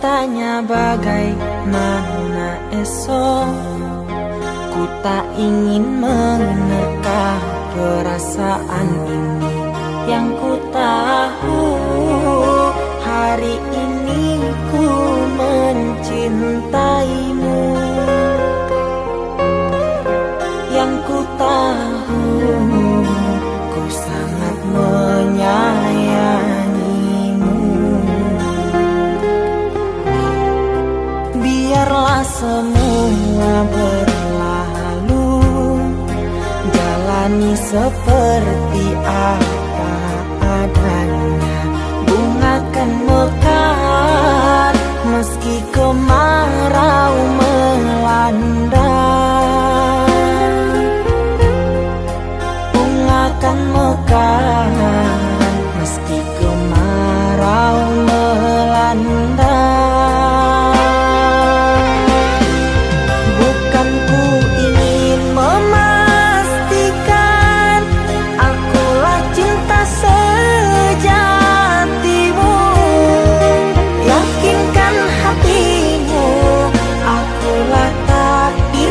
bertanya bagaimana esok. Ku tak ingin menerka perasaan ini. Yang ku tahu hari ini ku mencintaimu. Yang ku tahu ku sangat menyayangimu. Biarlah semua berlalu, jalani seperti apa adanya. Bunga kan mekar meski kemarau melanda. Bunga kan mekar meski kemarau melanda. Bukan ku ingin memastikan akulah cinta sejatimu. Yakinkan hatimu akulah takdir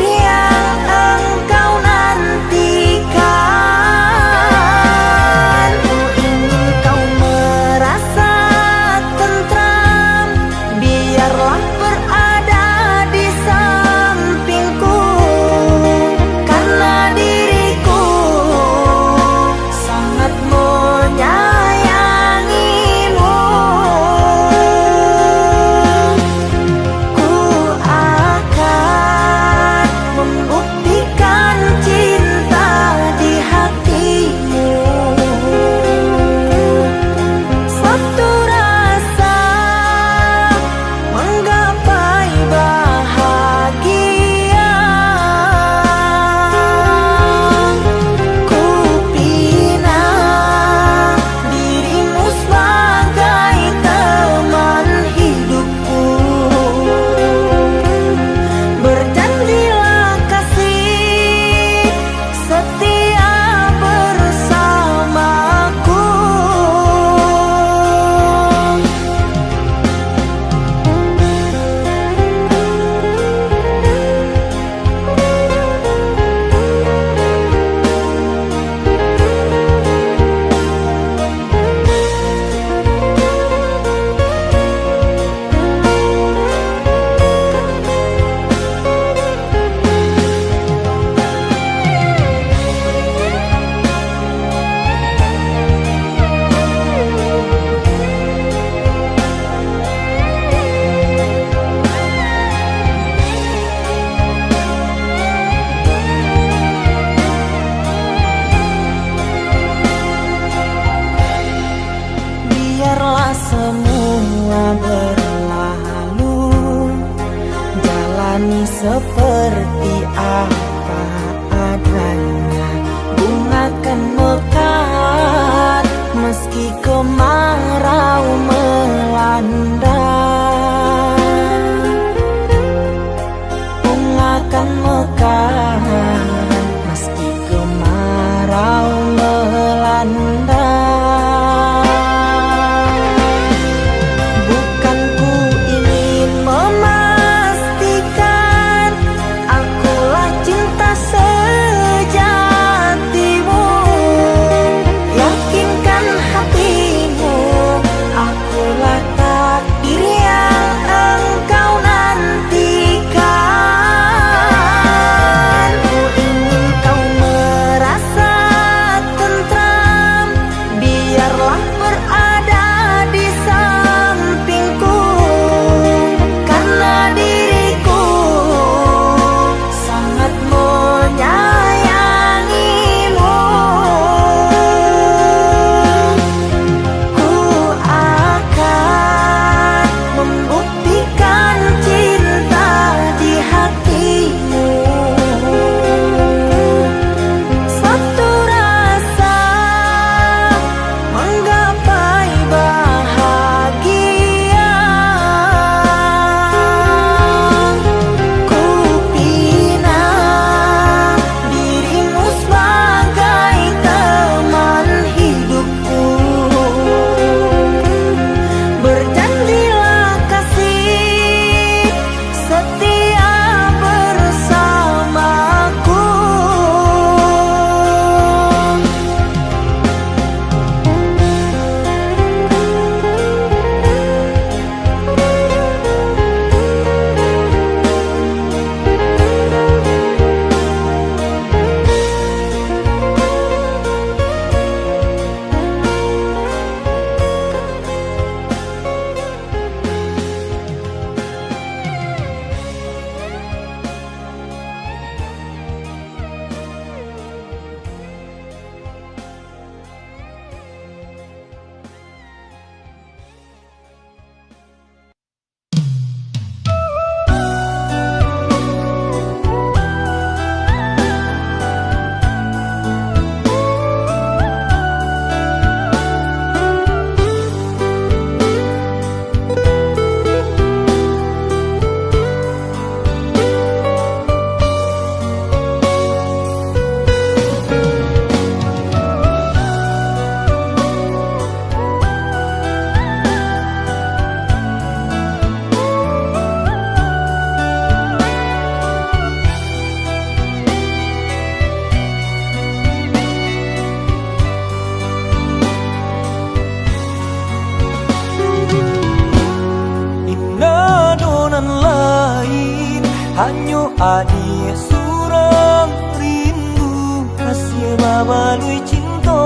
Adi surang rindu kasih babalui cinta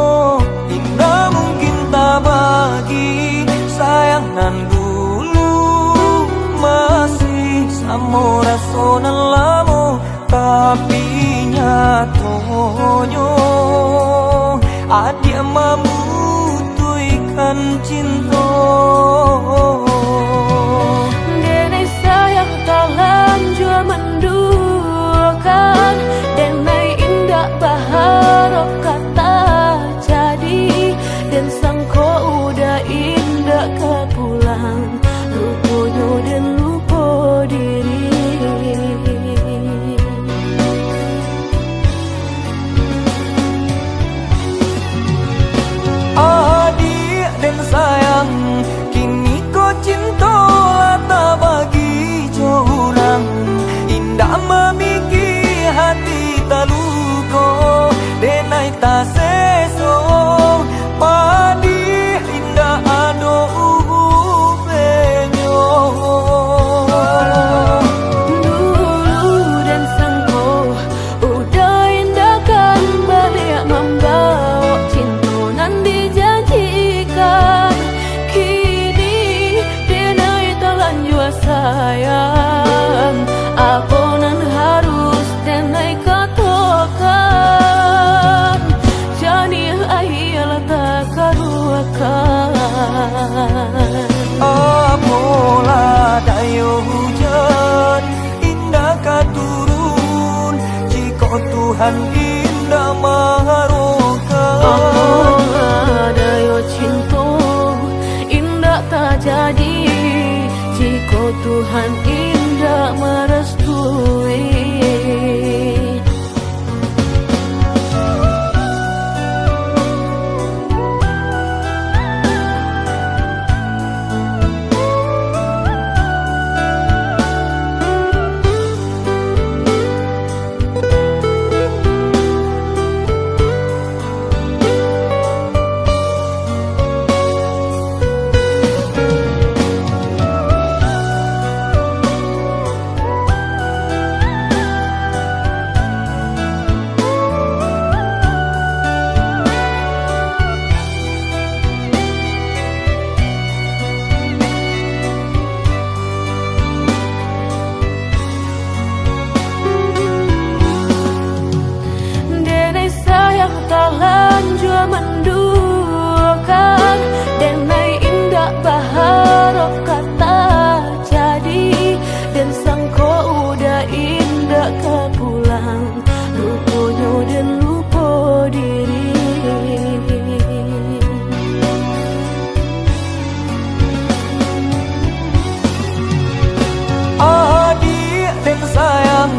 indah mungkin tak bagi sayang nan dulu masih sama rasonan lamo tapi nyatonya adia memutuikan cinta. Denai sayang talan jua menduakan, denai indah baharok kata jadi, dan sangko udah indah ke pulang, lupunya dan lupa diri. Adik dan sayang, kini kau cinta tak bagi jorang, indah memiki hati tak luka, denai tak seso, padi indah ado ubenyo. Dulu dan sangko udah indah kan balik membawa cinta nan dijanjikan, kini denai telan jua sayang, apa nan harus denai katakan, jani ahilah tak karuakan. Apalah dayo hujan indah katurun, jika Tuhan indah maharokan. Ada yo cinta indah tak jadi, jika Tuhan indah merestui. Denai sayang talan jua menduakan, denai indah baharok kata jadi, dan sangko udah indah ke pulang, lupunya dan lupa diri. Adik dan sayang,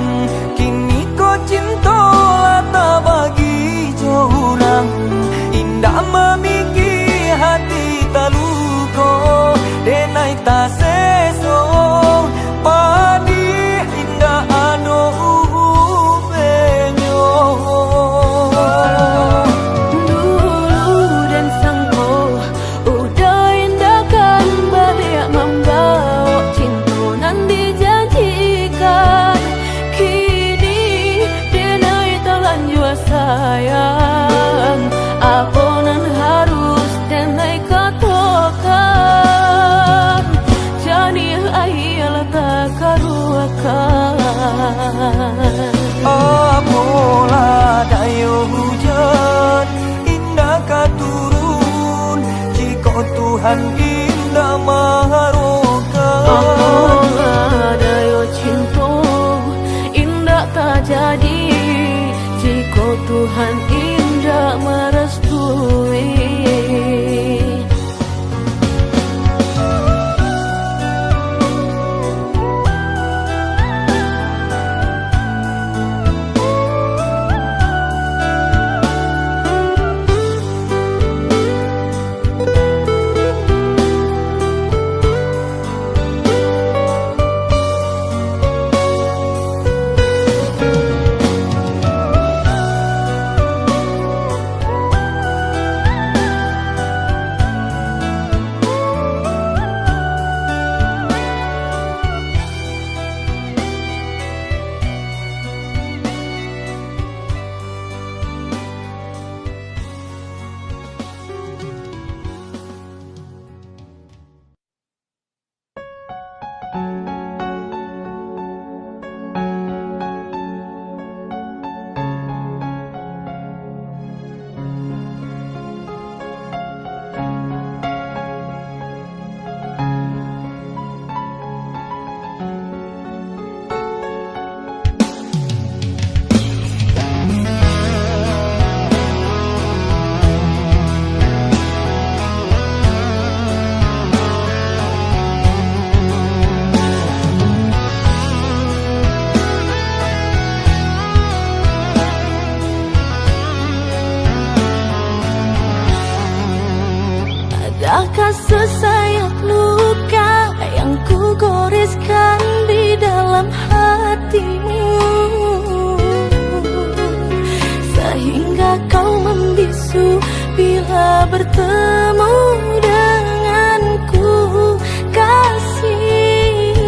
kini kau cinta tak bagi jorang, indah memiki hati tak luka, denai tak seso, padi indah ado ubenyo. Dulu dan sangko udah indah kan balik membawa cinta nan dijanjikan, kini denai telan jua sayang, apa nan harus denai katakan, jani ahilah tak karuakan. Apalah dayo hujan indah katurun, jika Tuhan indah maharokan. Ada yo cinta indah tak jadi, jika Tuhan indah merestui. bila bertemu denganku, kasih.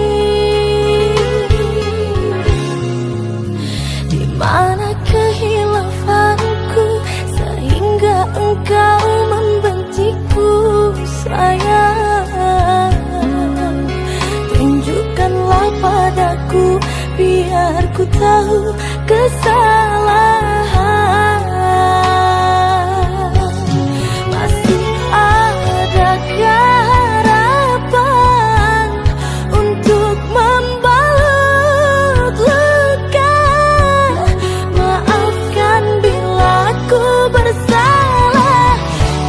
Di mana kehilafanku sehingga engkau membenciku, sayang? Tunjukkanlah padaku biar ku tahu kesalahan. Masih adakah harapan untuk membalut luka? Maafkan bila ku bersalah,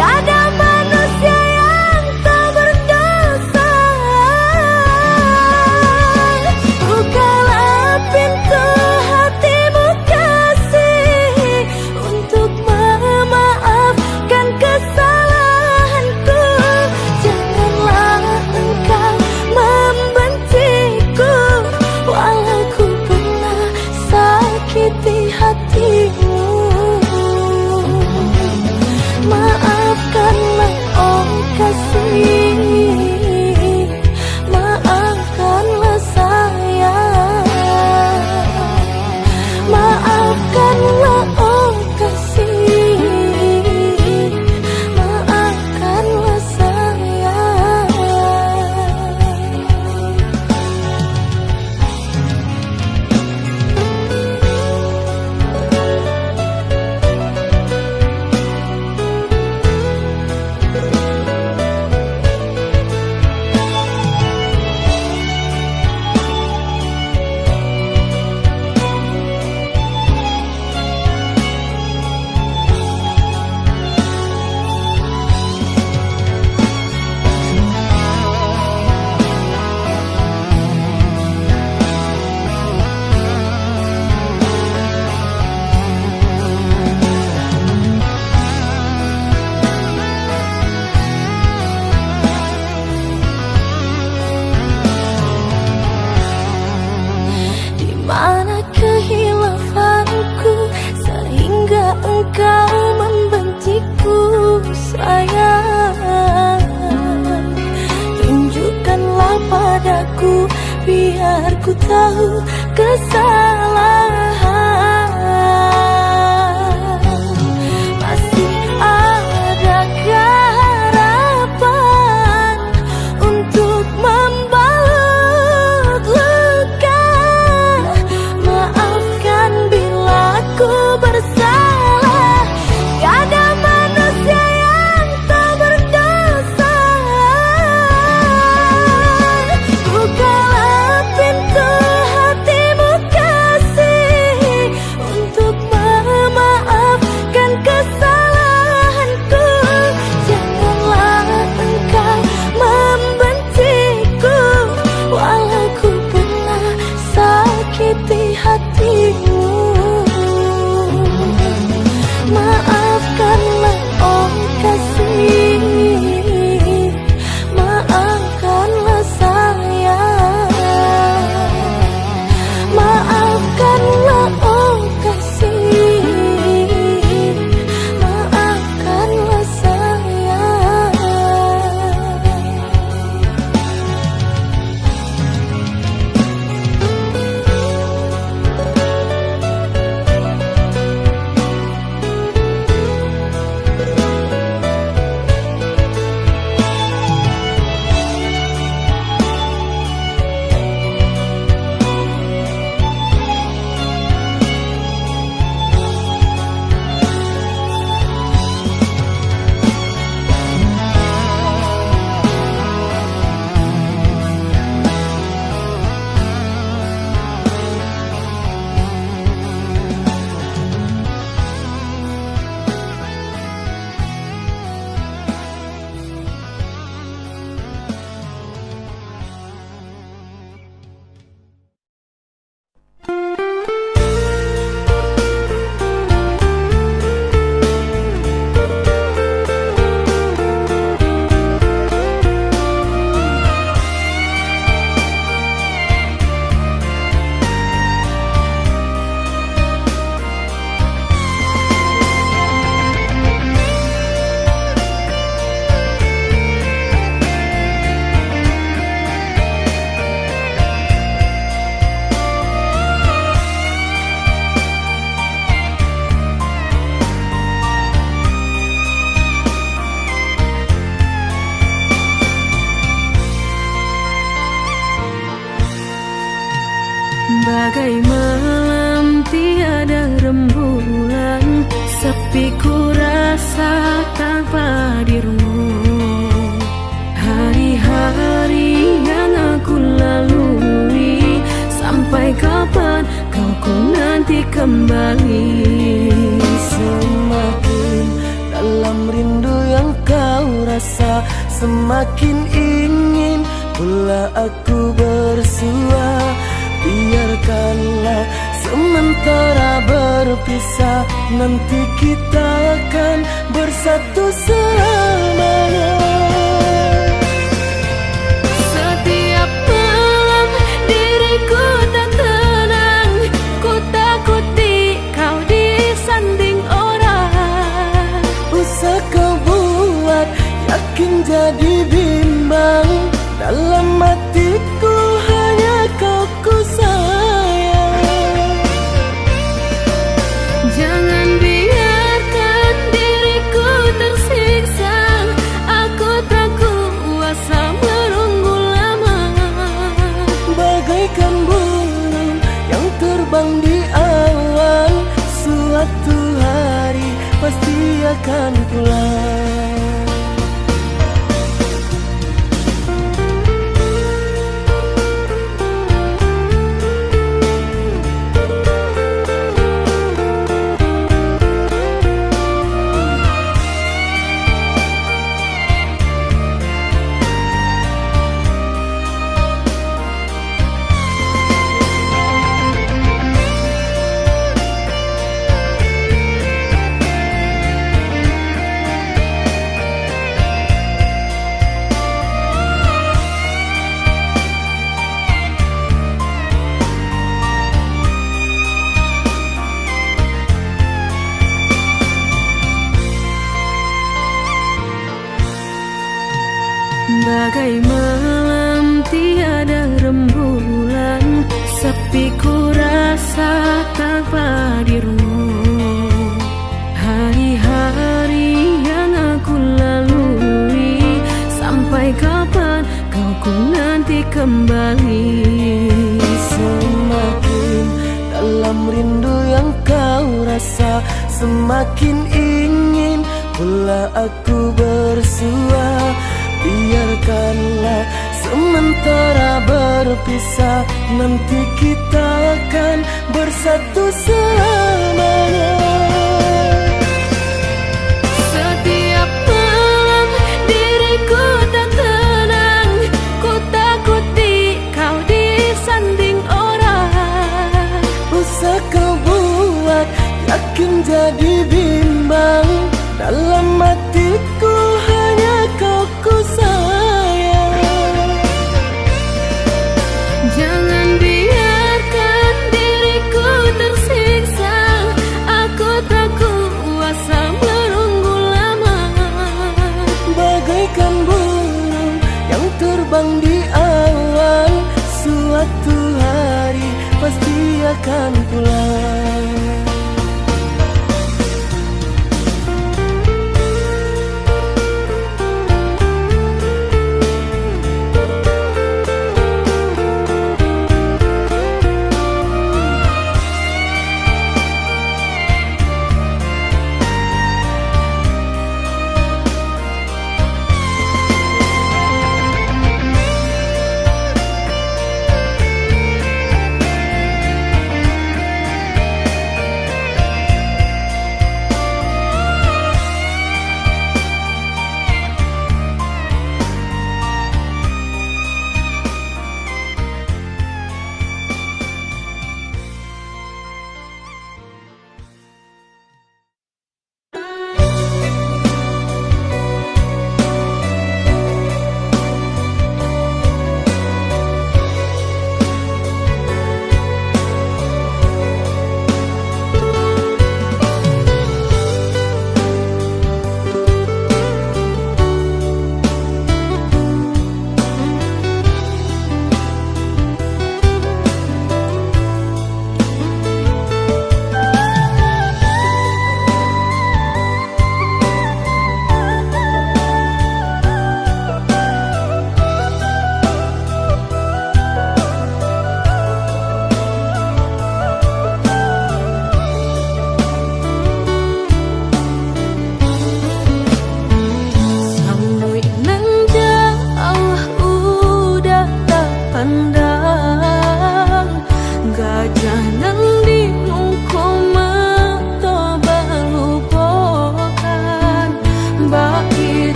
ada manusia yang tak berdosa. Bukalah pintu hatimu, kasih, untuk memaafkan kesalahanku. Janganlah engkau membenciku, walau ku pernah sakiti hatimu. Maafkanlah, oh kasih, maafkanlah sayang. Maafkanlah, oh kasih, maafkanlah sayang. Di mana kehilafanku sehingga engkau membenciku, sayang? Tunjukkanlah padaku biar ku tahu kesalahan. Masih adakah harapan untuk membalut luka? Maafkan bila ku bersalah, ada manusia yang tak berdosa. Bukalah pintu hatimu, kasih, sepi ku rasa tanpa dirimu. Hari-hari yang aku lalui, sampai kapan kau nanti kembali? Semakin dalam rindu yang kau rasa, semakin ingin pula aku bersua. Biarkanlah sementara berpisah, nanti kita akan bersatu selamanya. Setiap malam diriku tak tenang, ku takuti kau disanding orang. Usah kau buat yakin jadi bimbang, dalam hatiku hanya kau ku sayang. Jangan biarkan diriku tersiksa, aku tak kuasa menunggu lama. Bagaikan burung yang terbang di awan, suatu hari pasti akan pulang. Bagai malam tiada rembulan, sepi ku rasa tanpa dirimu. Hari-hari yang aku lalui, sampai kapan kau nanti kembali? Semakin dalam rindu yang kau rasa, semakin ingin pula aku bersua. Biarkanlah sementara berpisah, nanti kita akan bersatu selamanya. Setiap malam diriku tak tenang, ku takuti kau disanding orang. Usah kau buat yakin jadi bimbang, dalam hatiku hanya kau ku sayang. Jangan biarkan diriku tersiksa, aku tak kuasa menunggu lama. Bagaikan burung yang terbang di awan, suatu hari pasti akan pulang.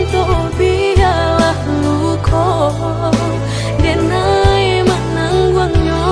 cinta biarlah luka denai menangguangnya.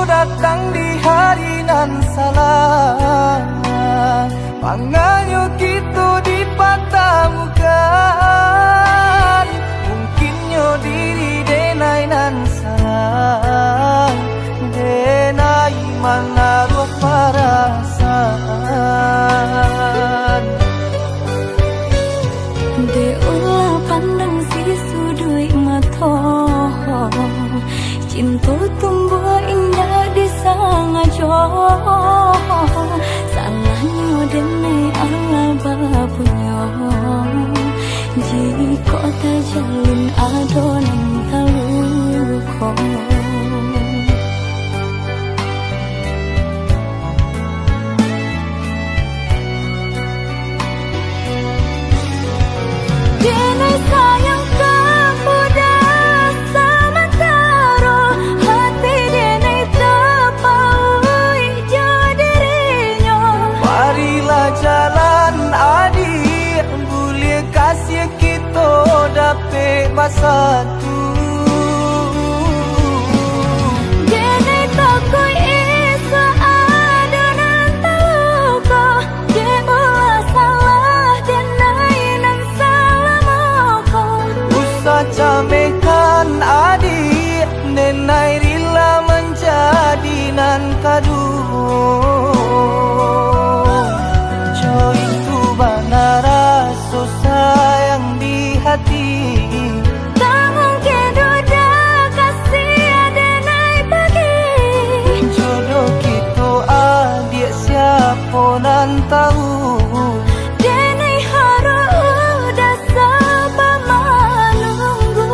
datang di hari nan salah, panganyo gitu dipatamukan, mungkinnya diri denai nan salah, denai menaruh perasaan. De ulah pandang si sudui mato, cinta tumbuh indah di sangajo, salahnya dene Allah bapunyo, Dene sayang kepada sementara, hati dene terpaui jadinya. Marilah jalan adik, boleh kasih kita dapat bersatu. Dene takut isa ada nan taluka, dia salah denai nan salah moko. Usah camekan adik, nenai rela menjadi nan kadu. Joy itu benar rasa sayang di hati. Tak mungkin duda kasih ada naik pagi. Jodoh kita adik siapa nan tahu. Dene harus udah sabar menunggu.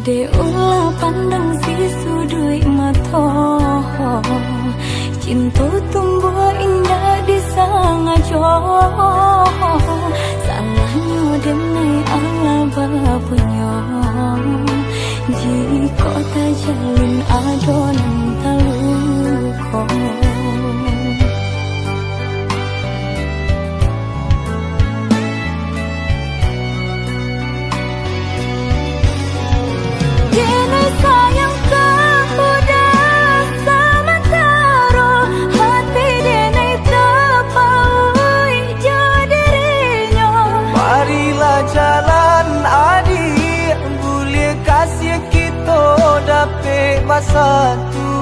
De ulah pandang si sudut mata, cinta tumbuh indah di sangajo. Salahnya denai Allah bapunya, jika tak jalin adonan taluko. Dene sayang kepada sementara, hati dene terpaui jadinya. Marilah jalan adik, boleh kasih kita dapat bersatu.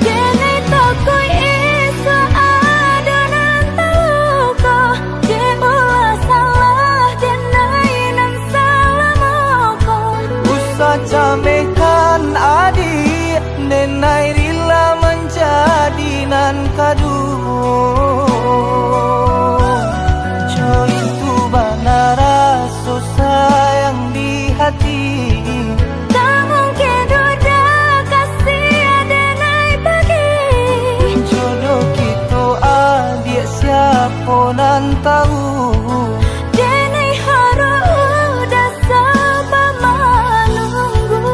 Dene takut isa ada nan taluka, dia salah denai nan salah moko. Usah camekan adik, nenai rela menjadi nan kadu. Joy itu benar rasa sayang di hati. Tak mungkin duda kasih ada naik pagi. Jodoh kita adik siapa nan tahu. Dene harus udah sabar menunggu.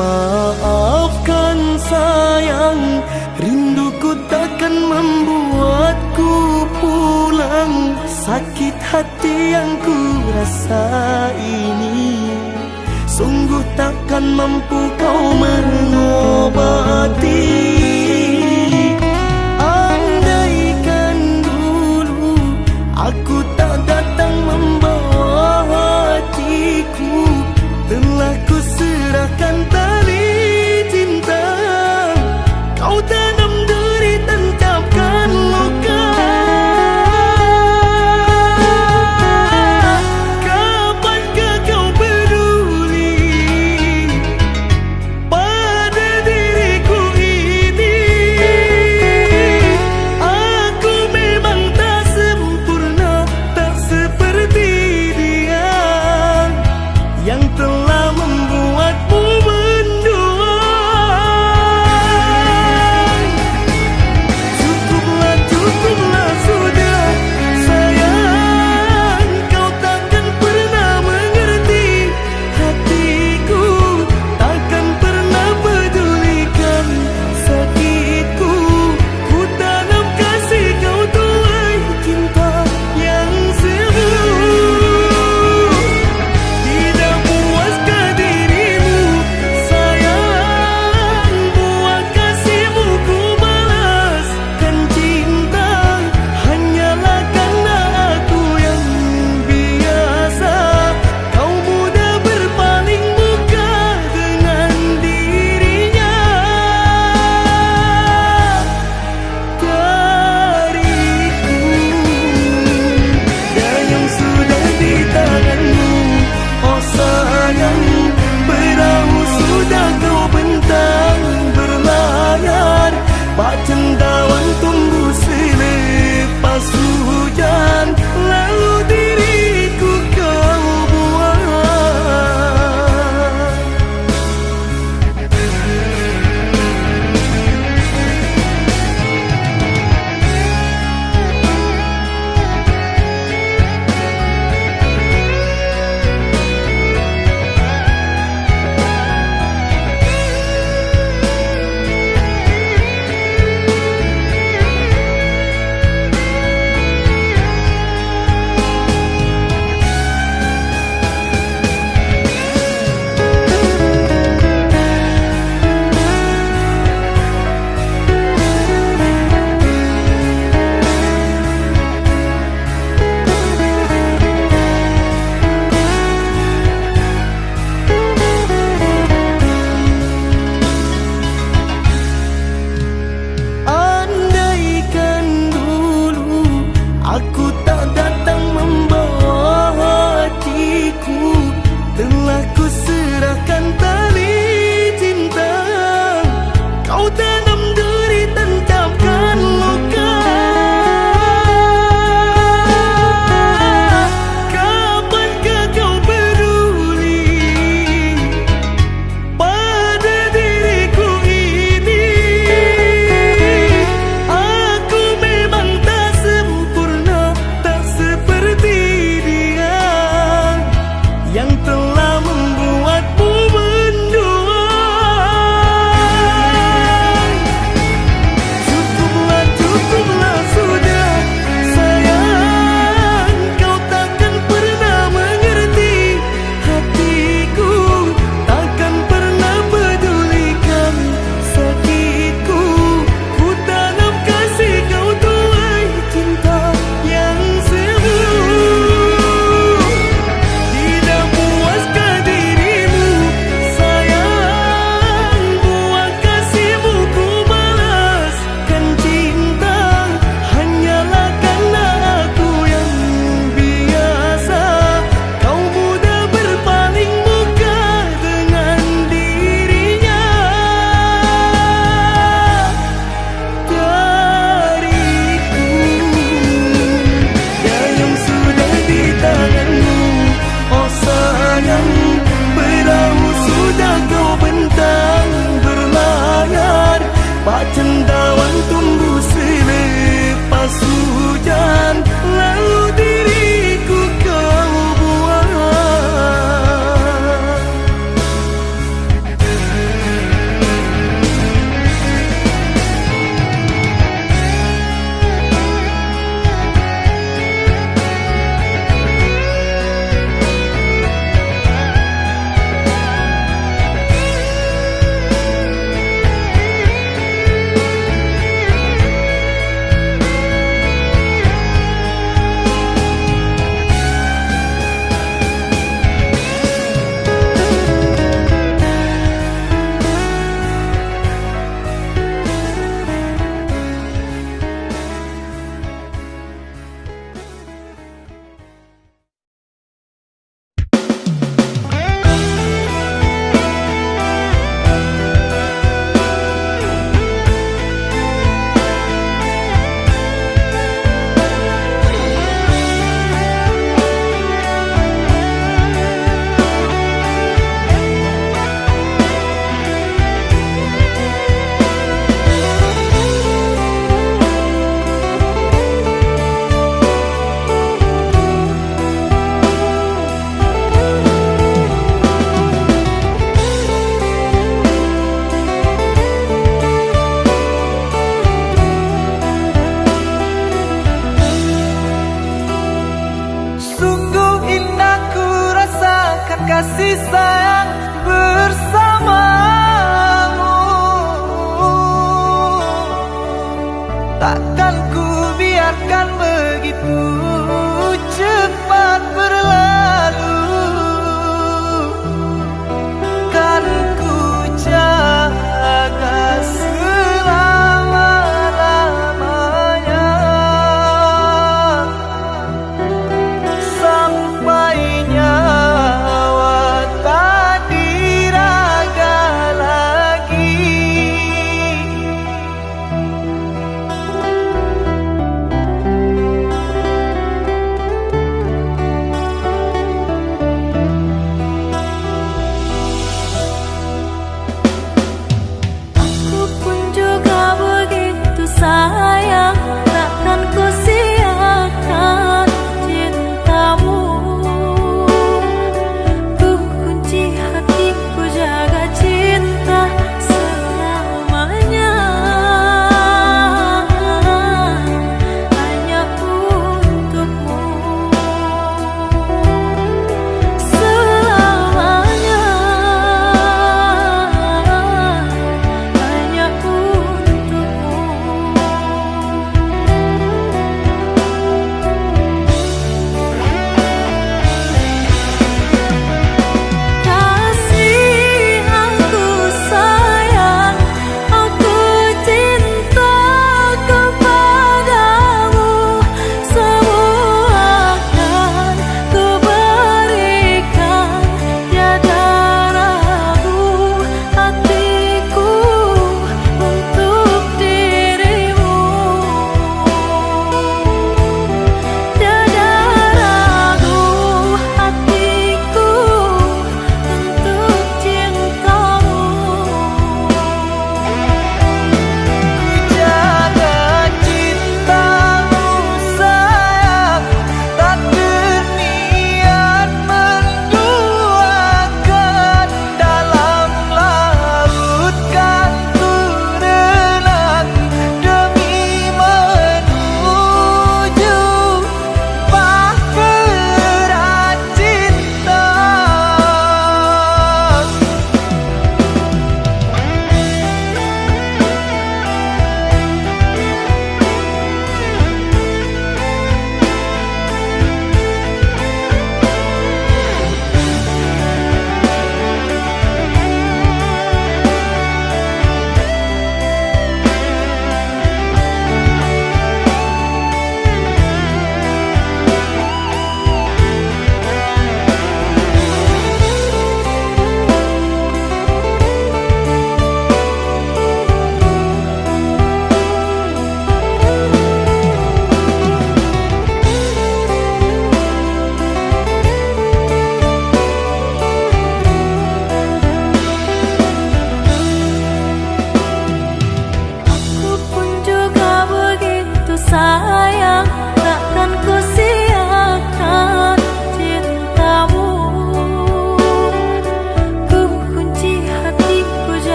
Maafkan sayang, rinduku takkan membuatku pulang. Sakit hati yang ku rasa ini sungguh takkan mampu kau mengobati. Andaikan dulu aku tak datang membawa hatiku, telah ku serahkan tali cinta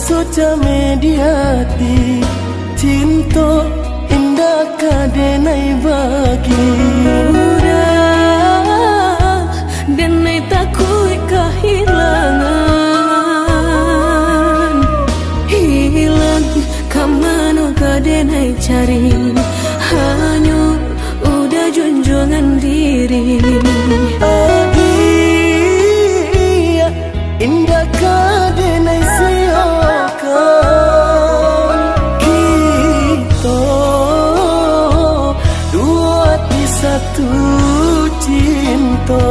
rasa mediati cinta indah kadenai bagi Udah denai takut kehilangan hilang kamano kadenai cari hanya udah junjungan diri adia indah kadenai siakan kita dua di satu cinta.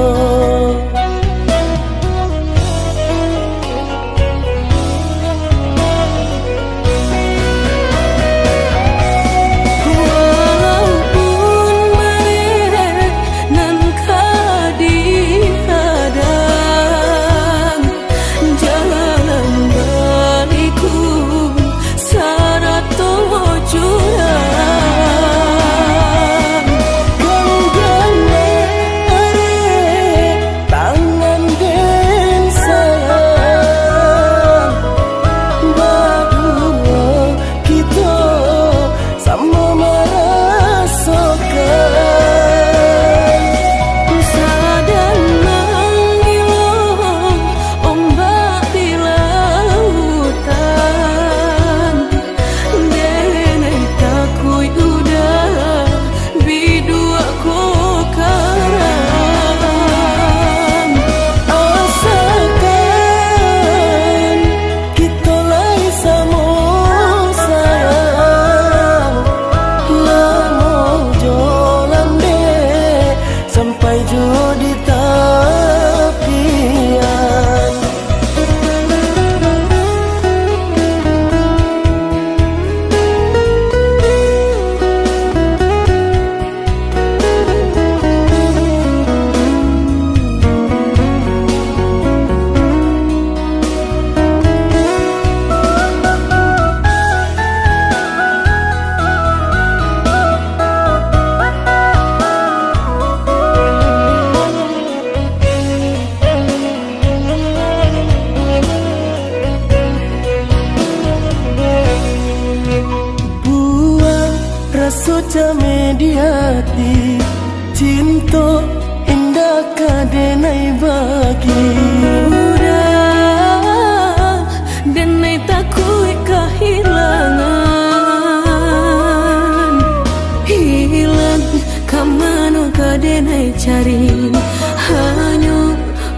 Rasa mediati cinta indah kadenai bagi Udah denai takut kehilangan hilang kamano kadenai cari hanya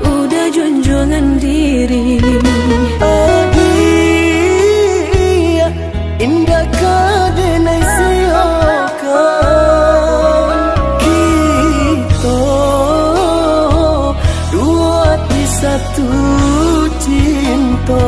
udah junjungan diri adia indah kadenai siakan kita dua di satu cinta.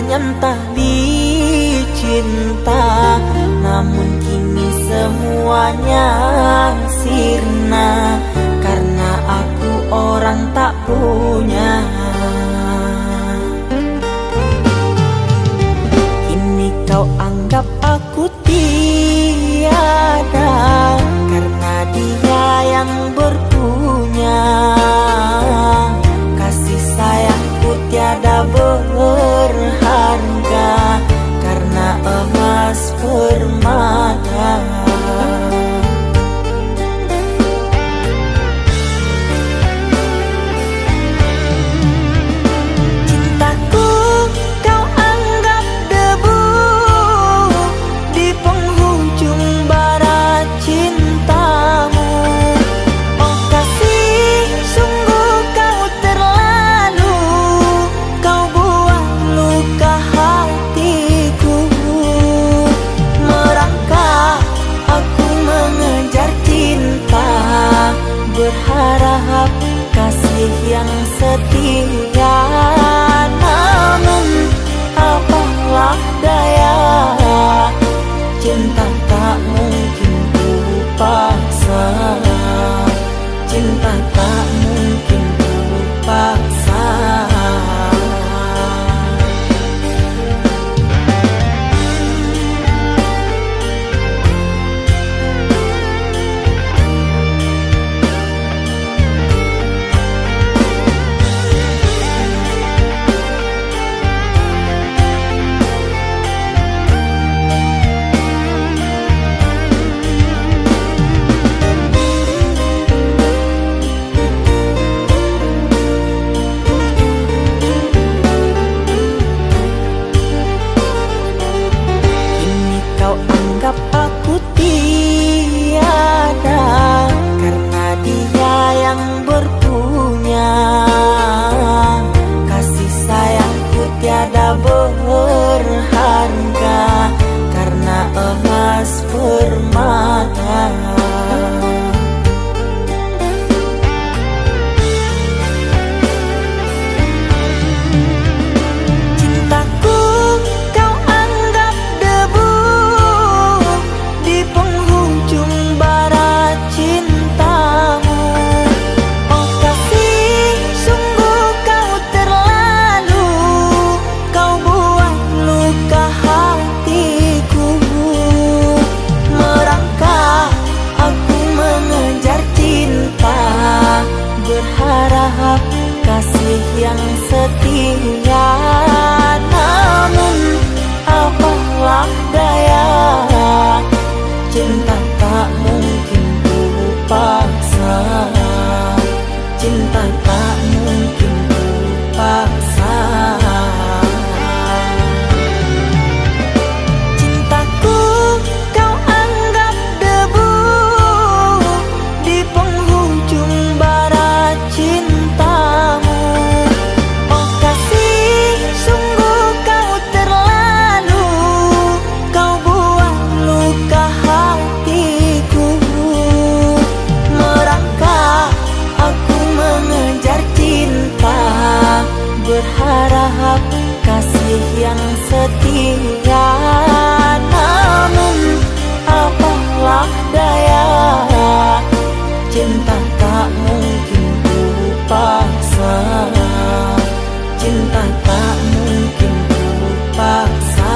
menyantali cinta, namun kini semuanya sirna karena aku orang tak punya. Kini kau anggap aku tiada karena dia yang berpunya. Kasih sayangku tiada berharga karena emas permata. Cintaku kau anggap debu di penghujung bara cintamu. Oh kasih, sungguh kau terlalu, kau buat luka hatiku. Merangkak aku mengejar cinta, berharap kasih yang setia. Namun apalah daya, cinta tak mungkin ku paksa. Cinta tak mungkin ku paksa. Anggap aku tiada karena dia yang berpunya. Kasih sayangku tiada berharga karena emas permata. Berharap kasih yang setia. Namun apalah daya, cinta tak mungkin ku paksa. Cinta tak mungkin ku paksa. Cintaku kau anggap debu di penghujung bara cintamu. Oh kasih, sungguh kau terlalu, kau buat luka hatiku. Merangkak aku mengejar cinta, berharap kasih yang setia. Namun apalah daya, cinta tak mungkin ku paksa. Cinta tak mungkin ku paksa.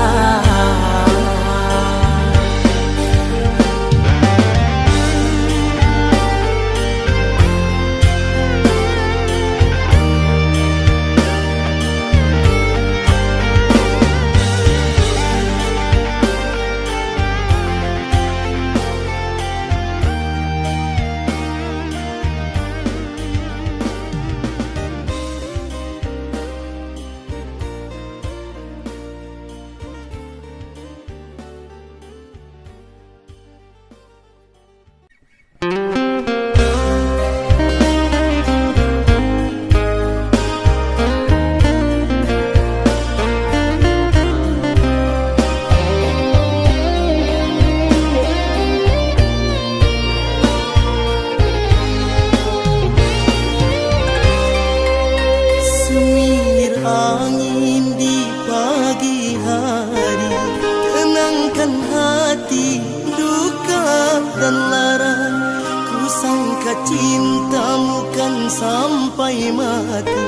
cintamu kan sampai mati.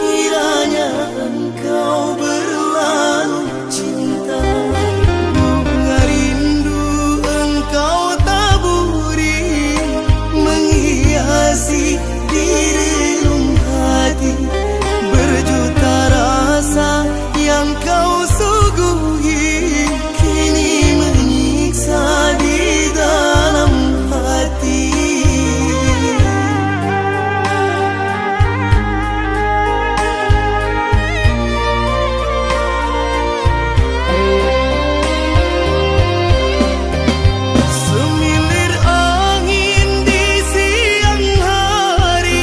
Kiranya engkau berlalu cinta, bunga rindu engkau taburi, menghiasi di relung hati. Berjuta rasa yang kau suguhi kini menyiksa di dalam hati. Semilir angin di siang hari,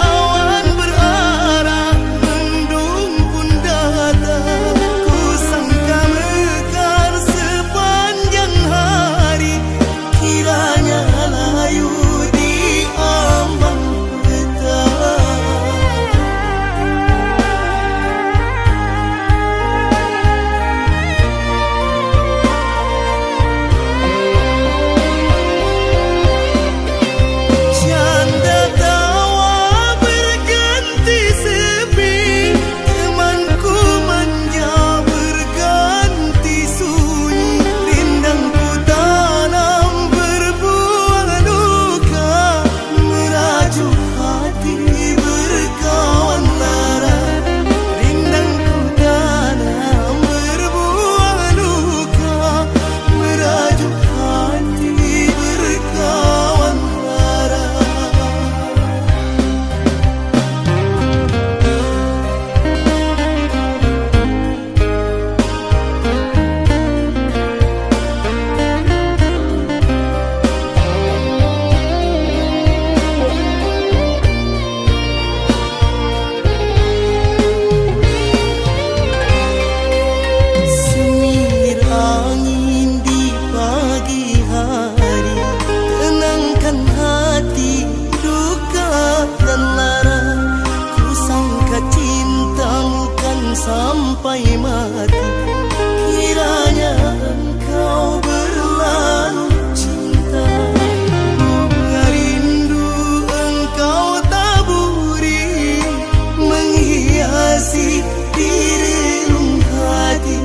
awan berarah, mendung pun datang. Ku sangka mekar sepanjang hari, kiranya layu di ambang petang. Janda tawa berganti sepi, temanku manja berganti sunyi. Rindangku tanam berbuah duka, merajuk hati berkawan lara. Rindangku tanam berbuah duka, merajuk hati berkawan lara. Semilir angin di pagi hari, tenangkan hati duka dan lara. Ku sangka cintamu kan sampai mati. Kiranya engkau berlalu cinta, bunga rindu engkau taburi, menghiasi di relung hati.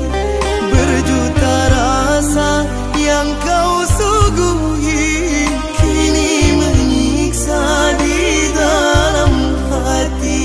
Berjuta rasa yang kau suguhi kini menyiksa di dalam hati.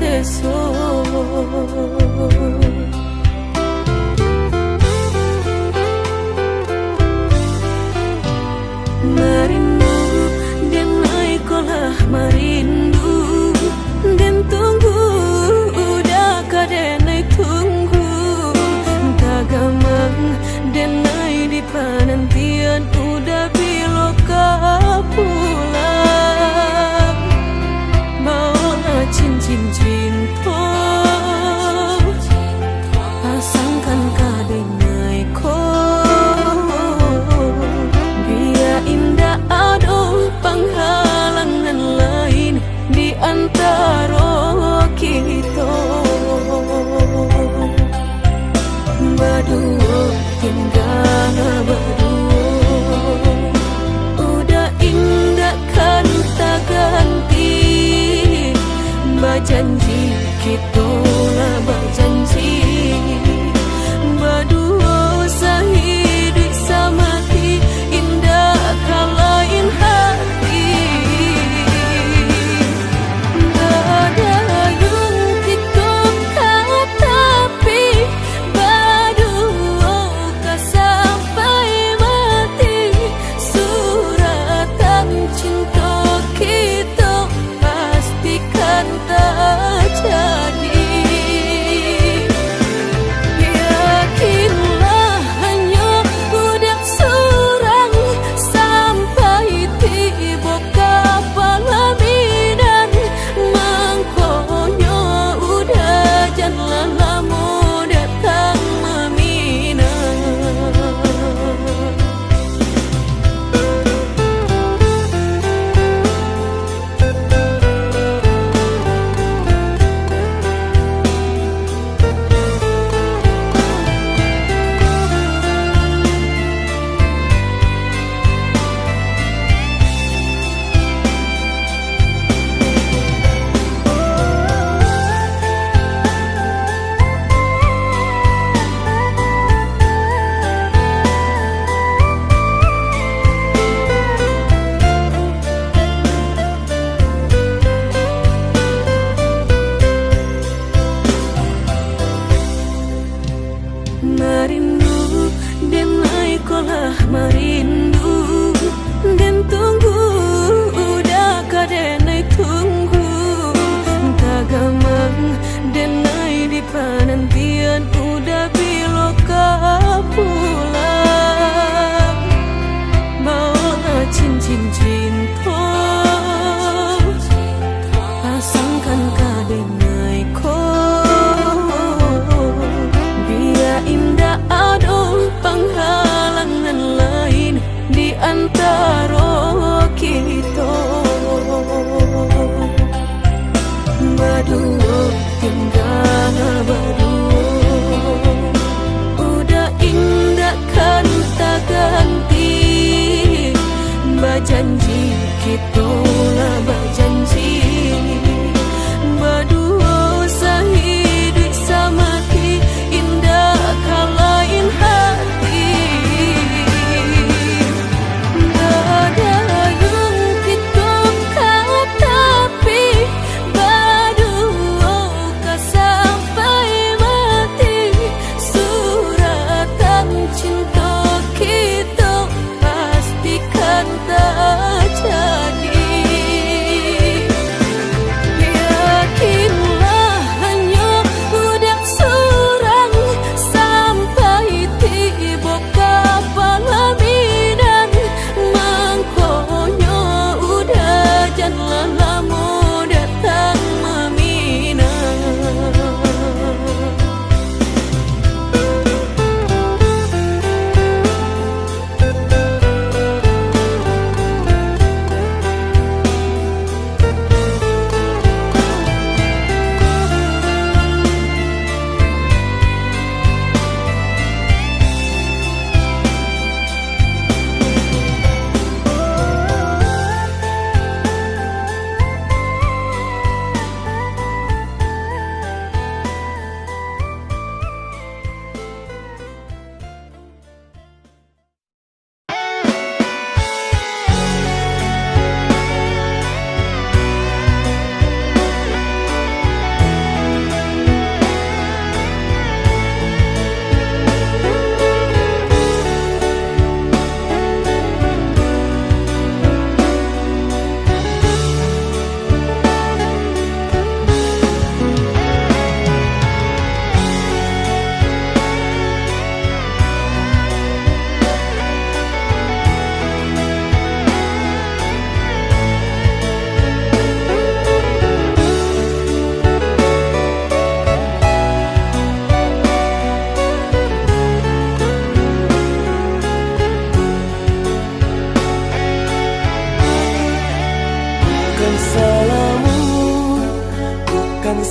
sesuk. Merindu dan naikolah merindu dan tunggu udah kadenai tunggu tagamang dan nai di panantian udah biloka pulang bawa cincin cinta pasangkan kadenai ko indah ada penghalangan lain di antara kita berdua tinggal berdua udah indah kan tak ganti berjanji kita lah berjanji berdua sehidup semati indah kalain hati berdayung tikuk tapi berdua tak sampai mati suratan cinta kita pastikan tak jadi.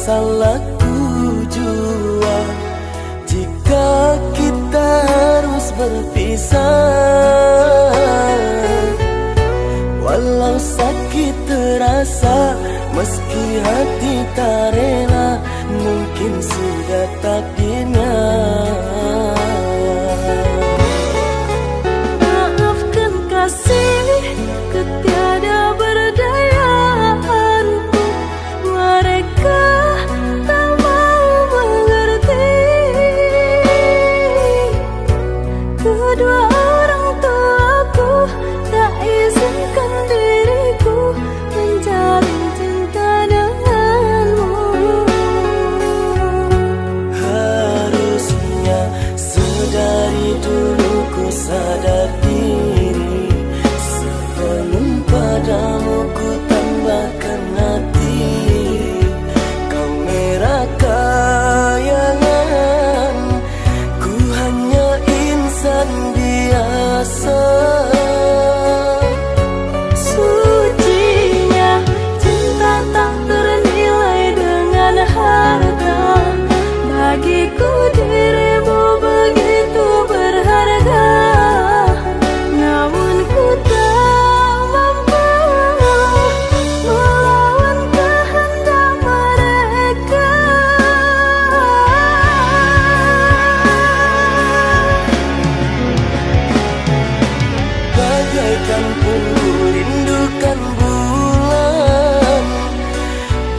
salahku jua jika kita harus berpisah. Walau sakit terasa, meski hati tak rela, mungkin sudah takdirnya. Maafkan kasih ketiada berdayaanku, mereka tak mau mengerti. Kedua orang tuaku tak izinkan diriku menjalin cinta denganmu. Harusnya sedari dulu ku sadar diri, sebelum padamu ku tambahkan hati. Kau merah kayangan, ku hanya insan biasa. Sucinya cinta tak ternilai dengan harta, bagiku dirimu begitu berharga. Namun ku tak mampu melawan kehendak mereka. Bagaikan ku rindukan bulan,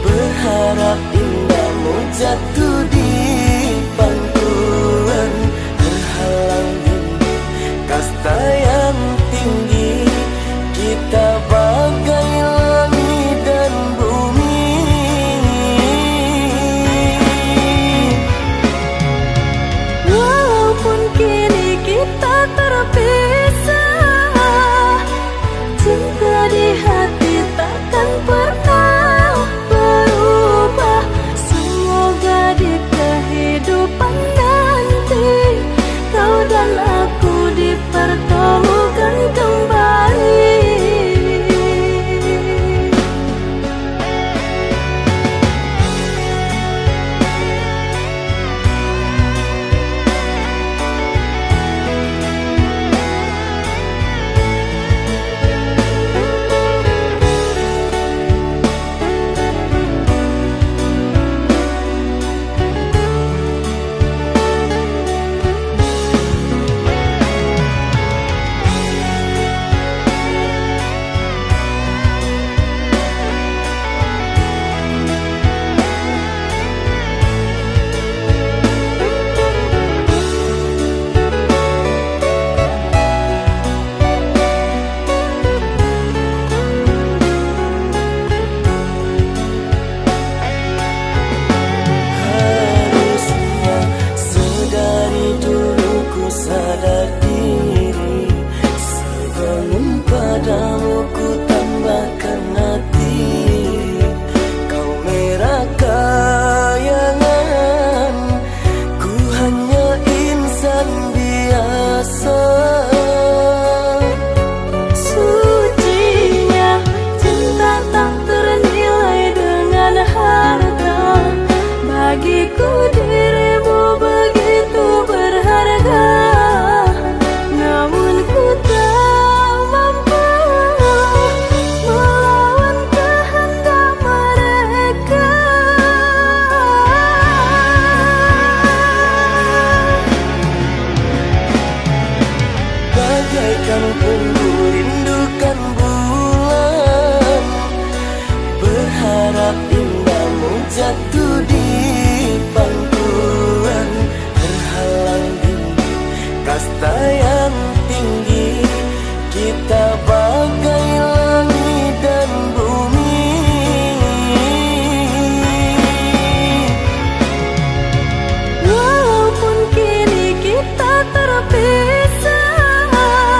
berharap indahmu jatuh di pangkuan, terhalang dinding kasta yang tinggi. Kita bagai langit dan bumi. Walaupun kini kita terpisah, cinta di hati takkan pernah berubah. Semoga di kehidupan nanti kau dan aku dipertemukan kembali. Harusnya sedari dulu ku sadar diri, sebelum padamu ku tambahkan hati. Kau merah kayangan, ku hanya insan biasa. Sucinya cinta tak ternilai dengan harta, bagiku dirimu begitu berharga. Namun ku tak mampu melawan kehendak mereka. Bagaikan ku rindukan bulan, berharap indahmu jatuh di pangkuan, terhalang dinding kasta yang tinggi. Kita bagai langit dan bumi. Walaupun kini kita terpisah,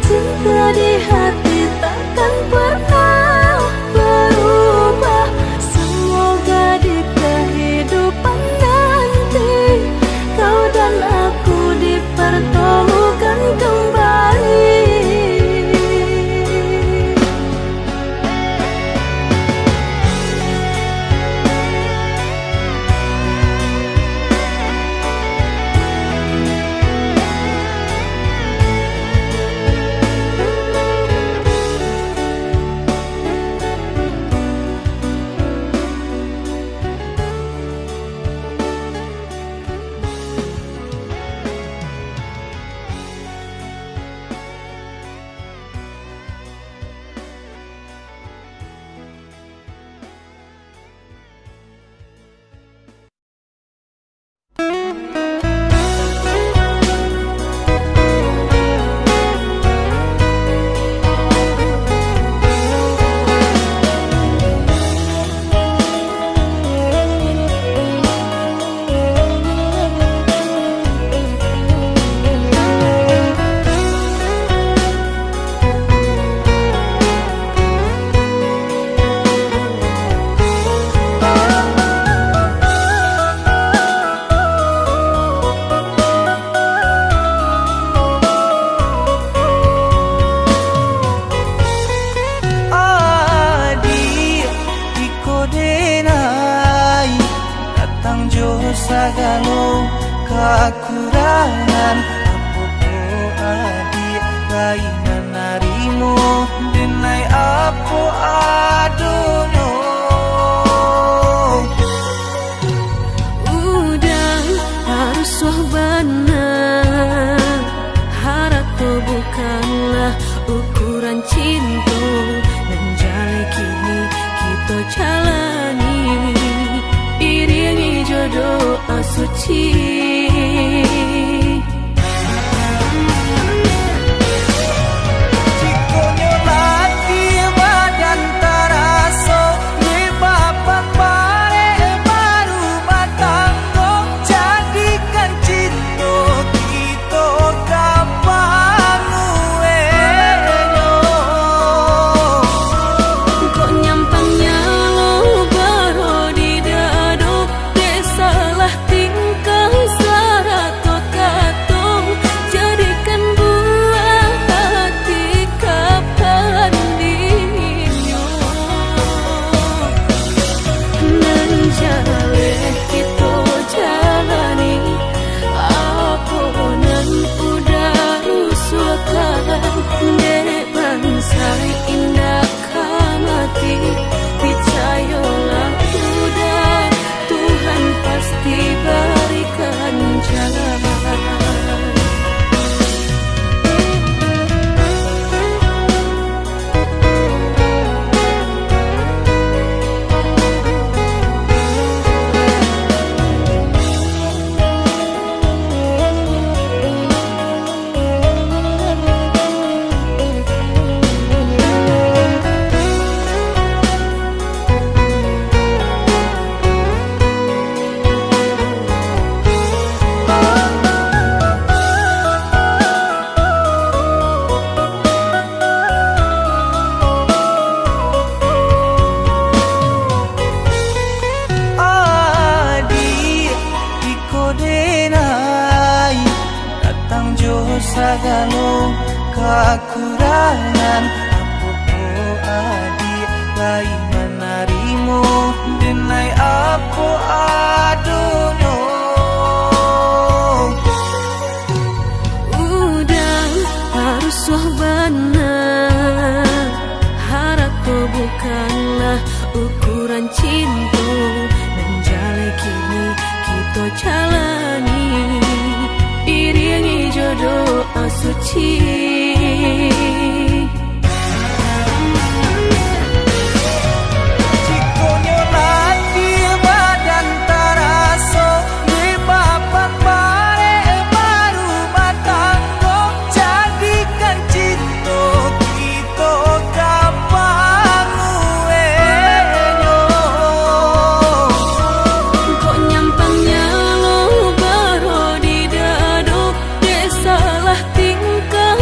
cinta di hati takkan pernah berubah. Semoga di sagalo kekurangan Apopo adik kainan narimu Denai apo adono Udah harus wahbana Harato bukanlah ukuran cinta Dan jale kini kita jalani Iringi jodoh asuci Sagalo kekurangan Apopo adik kainan narimu Denai apo adono Udah harus wahbana Harato bukanlah ukuran cinta Dan jale kini kita jalani Iringi jodoh asuci tingkah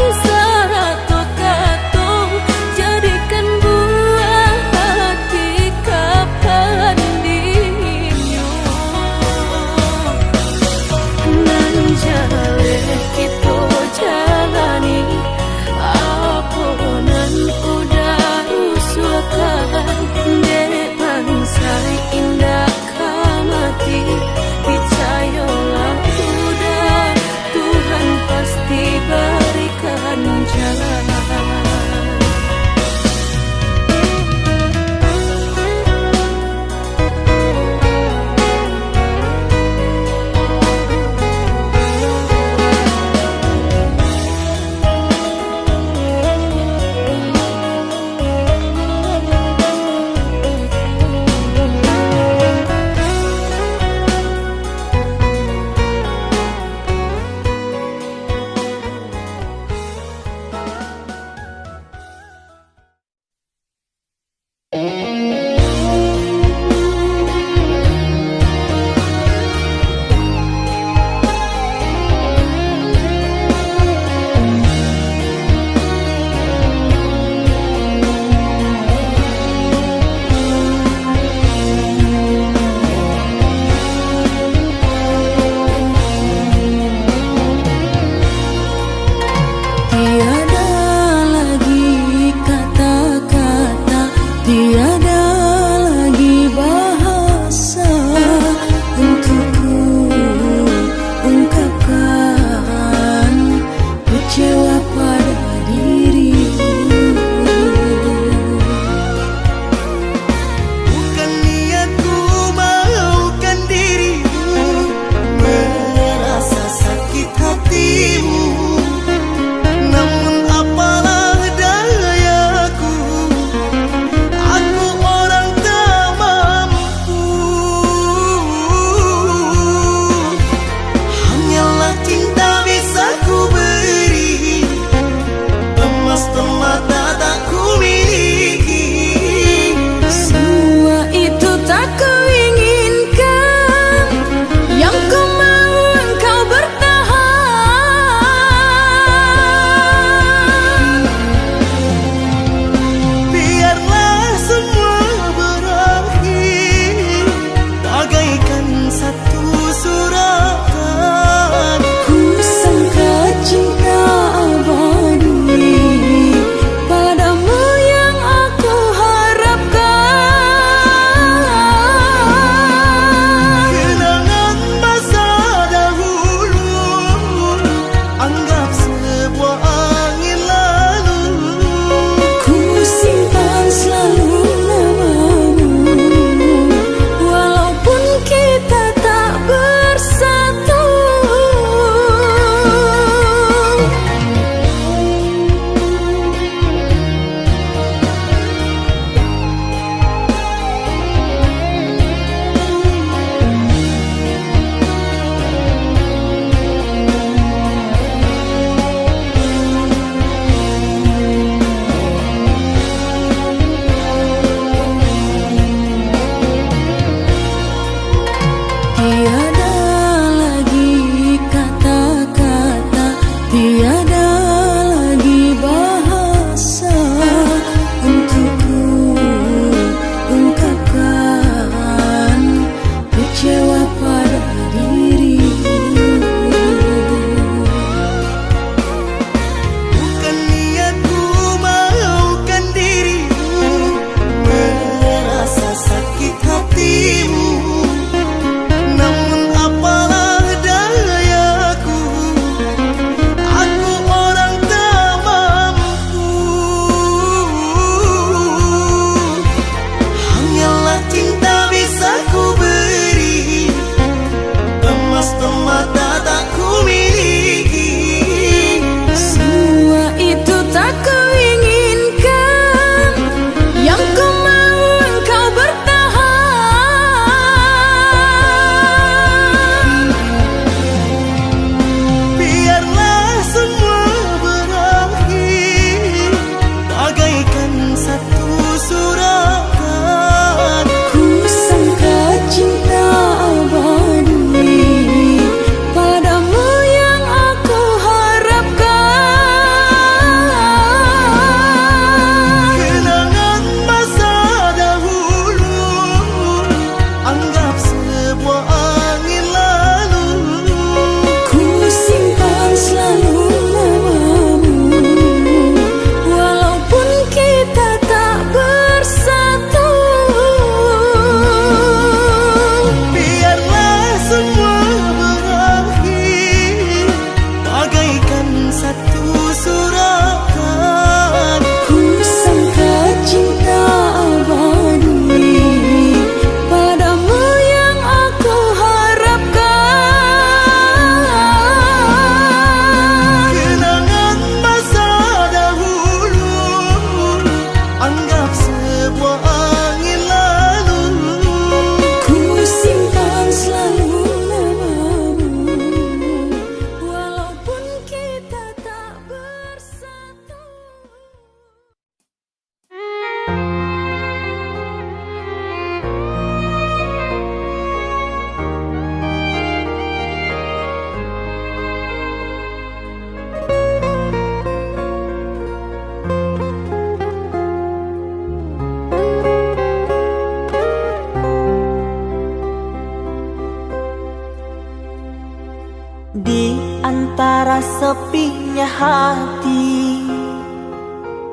kala sepinya hati,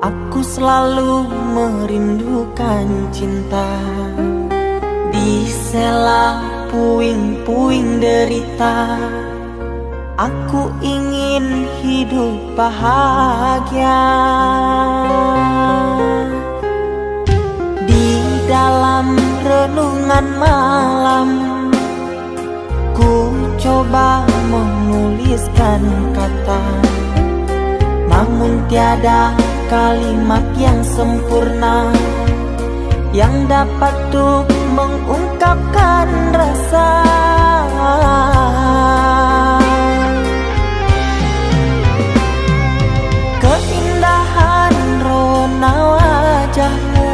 aku selalu merindukan cinta. Di sela puing-puing derita, aku ingin hidup bahagia. Di dalam renungan malam, ku coba menuliskan kata, namun tiada kalimat yang sempurna yang dapat untuk mengungkapkan rasa. Keindahan rona wajahmu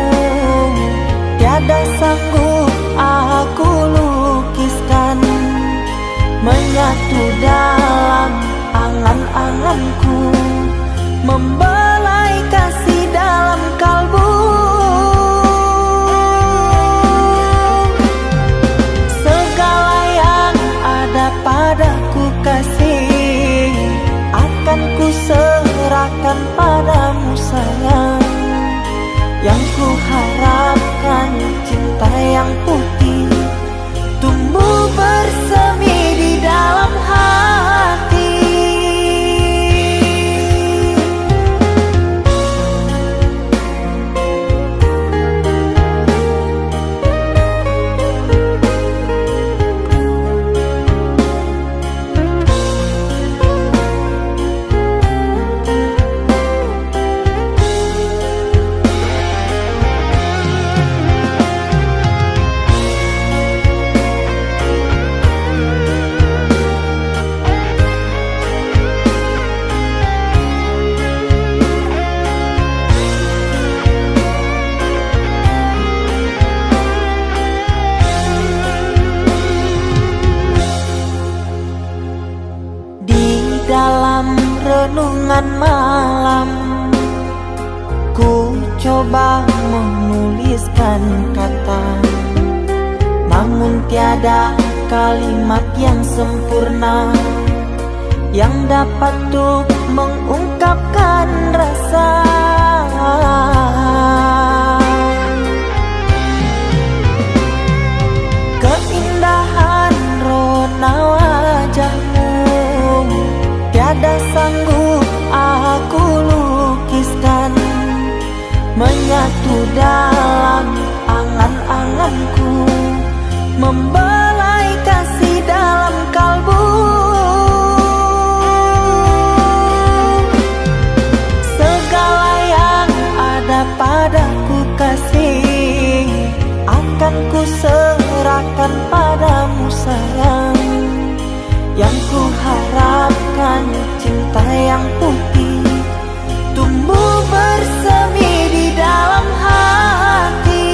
tiada sanggup aku lukiskan, menyatu dalam angan-anganku, membelai kasih dalam kalbu. Segala yang ada padaku kasih, akan ku serahkan padamu sayang. Yang ku harapkan cinta yang putih tumbuh bersemi di dalam hati. Dalam renungan malam, ku coba menuliskan kata, namun tiada kalimat yang sempurna yang dapat untuk mengungkapkan rasa. Keindahan rona wajahmu tiada sanggup aku lukiskan, menyatu dalam angan-anganku, membelai kasih dalam kalbu. Segala yang ada padaku kasih, akan ku serahkan padamu sayang. Yang ku harapkan cinta yang putih tumbuh bersemi di dalam hati.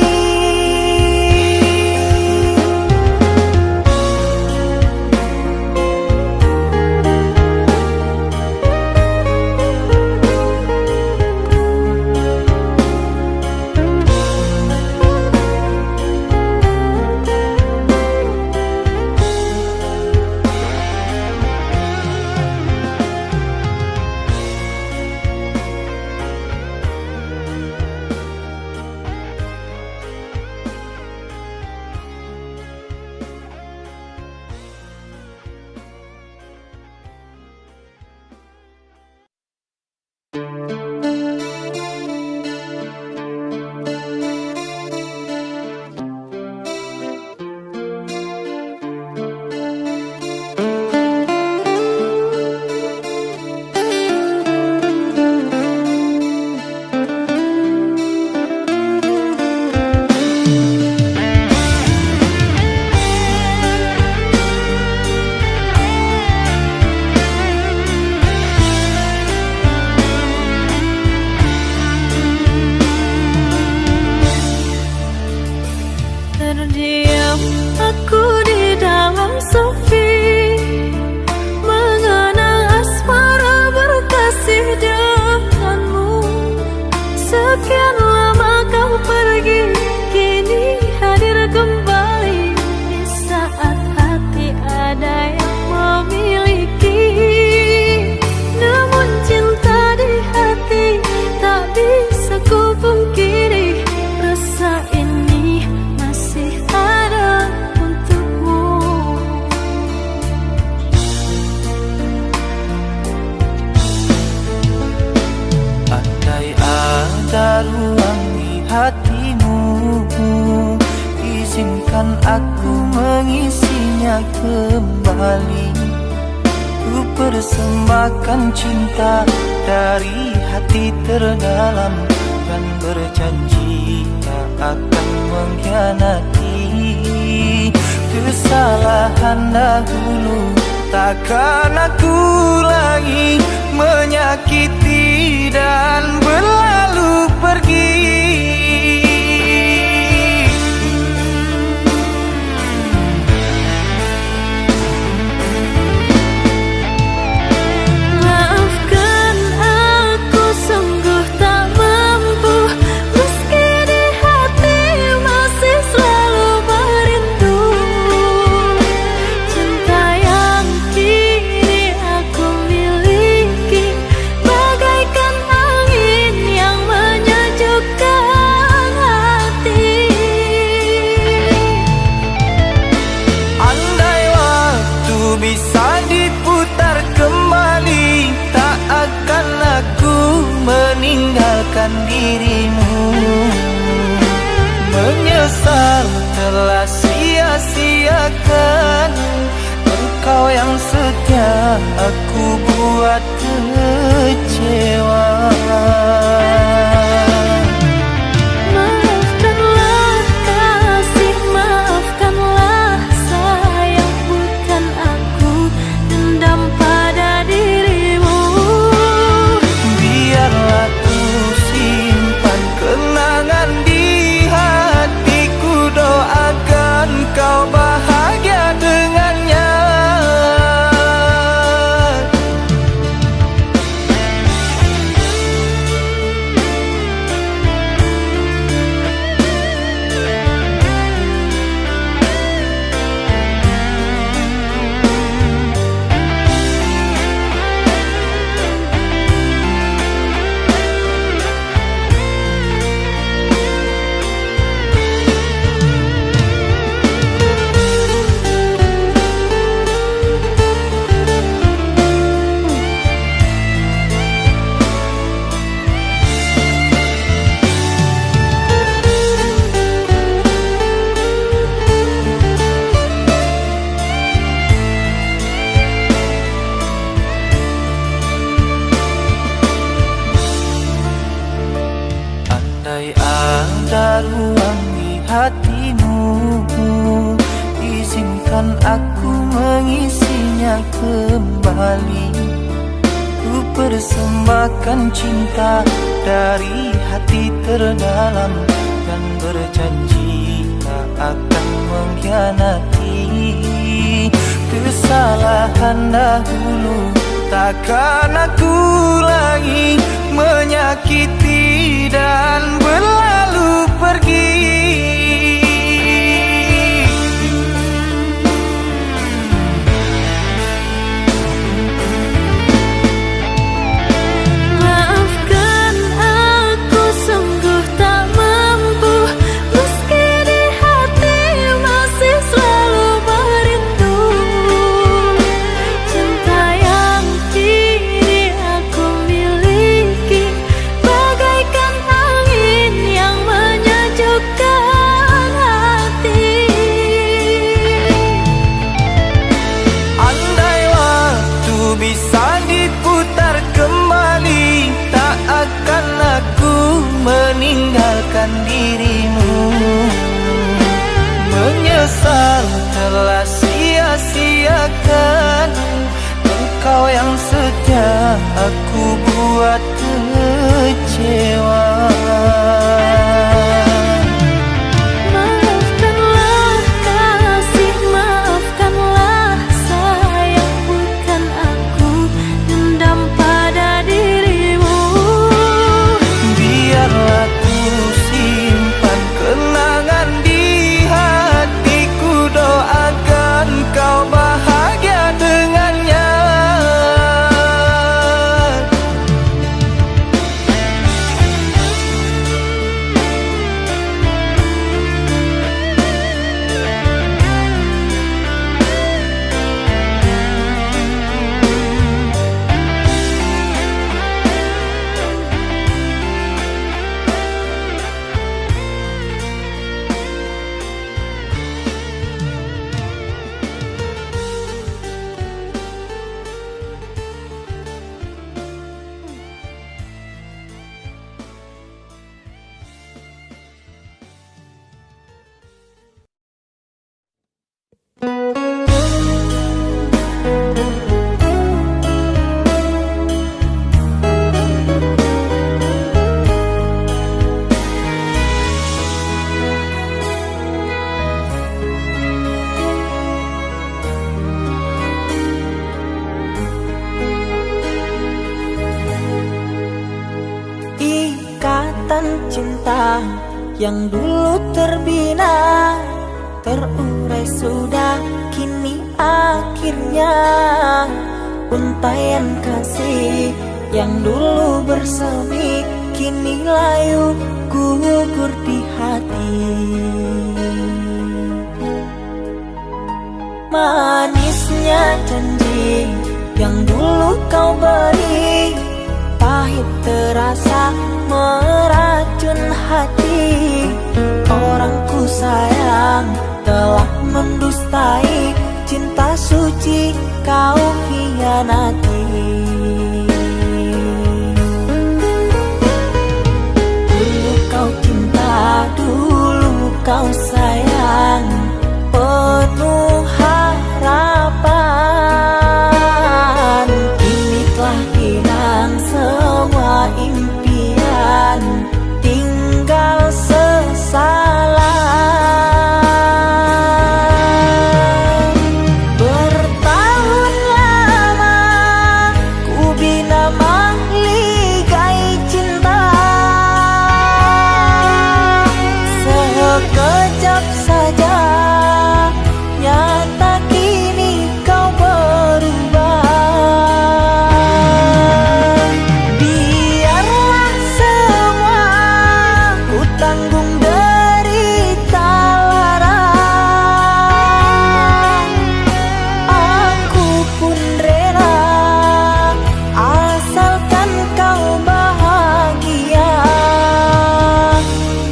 izinkan aku mengisinya kembali. Ku persembahkan cinta dari hati terdalam, dan berjanji tak akan mengkhianati. Kesalahan dahulu takkan aku lagi menyakiti dan berlalu pergi. Bisa diputar kembali, tak akan aku meninggalkan dirimu. Menyesal telah sia-siakan engkau yang setia, aku buat kecewa. Ada ruang di hatimu, izinkan aku mengisinya kembali. Ku persembahkan cinta dari hati terdalam, dan berjanji tak akan mengkhianati. Kesalahan dahulu takkan aku lagi menyakiti dan berlalu pergi. Bisa diputar kembali, tak akan aku meninggalkan dirimu. Menyesal telah sia-siakan engkau yang setia, aku buat kecewa. cinta yang dulu terbina, terurai sudah kini akhirnya. Untaian kasih yang dulu bersemi, kini layu gugur di hati. Manisnya janji yang dulu kau beri, pahit terasa meracun hati. Orang ku sayang telah mendustai, cinta suci kau hianati. Dulu kau cinta, dulu kau sayang, penuh harapan. Kini telah hilang semua impian, tinggal sesalan. Bertahun lama ku bina mahligai cinta, sekejap saja nyata kini kau berubah. Biarlah semua ku tanggung derita lara, aku pun rela asalkan kau bahagia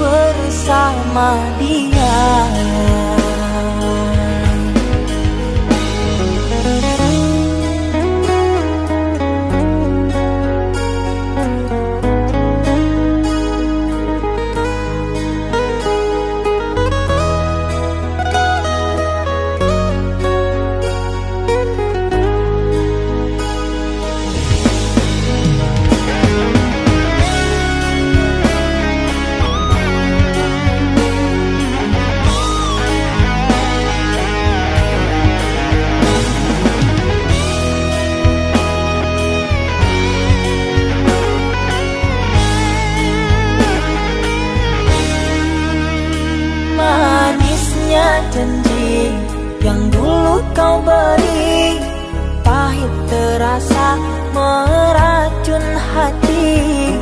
bersama dia. Manisnya janji yang dulu kau beri, pahit terasa meracun hati.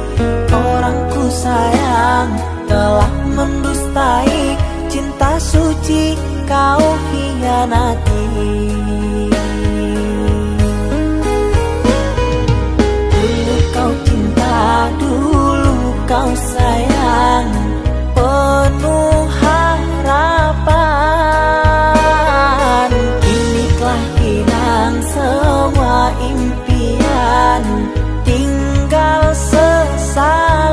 Orang ku sayang telah mendustai, cinta suci kau hianati. Dulu kau cinta, dulu kau sayang, penuh harapan. Kini telah hilang semua impian, tinggal sesalan.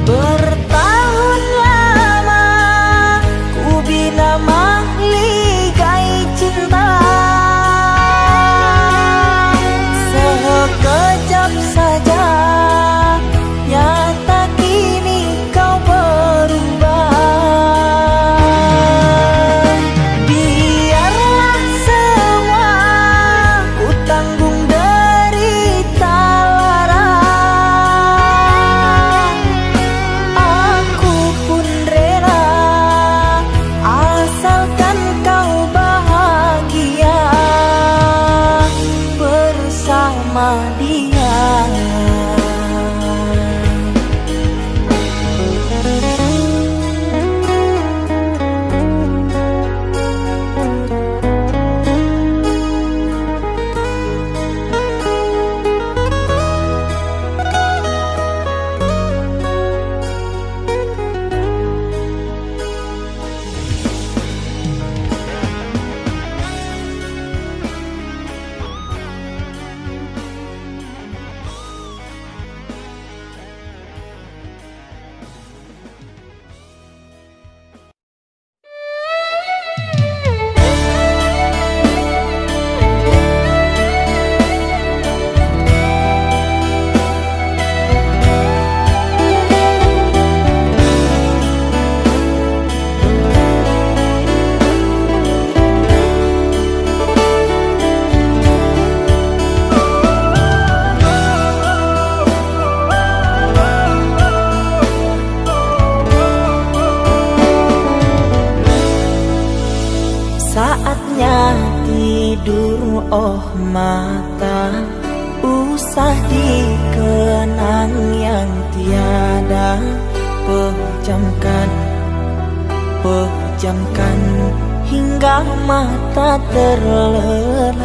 Bertahun lama ku bina mahligai cinta, sekejap saja tidur oh mata, usah dikenang yang tiada. Pejamkan hingga mata terlelap.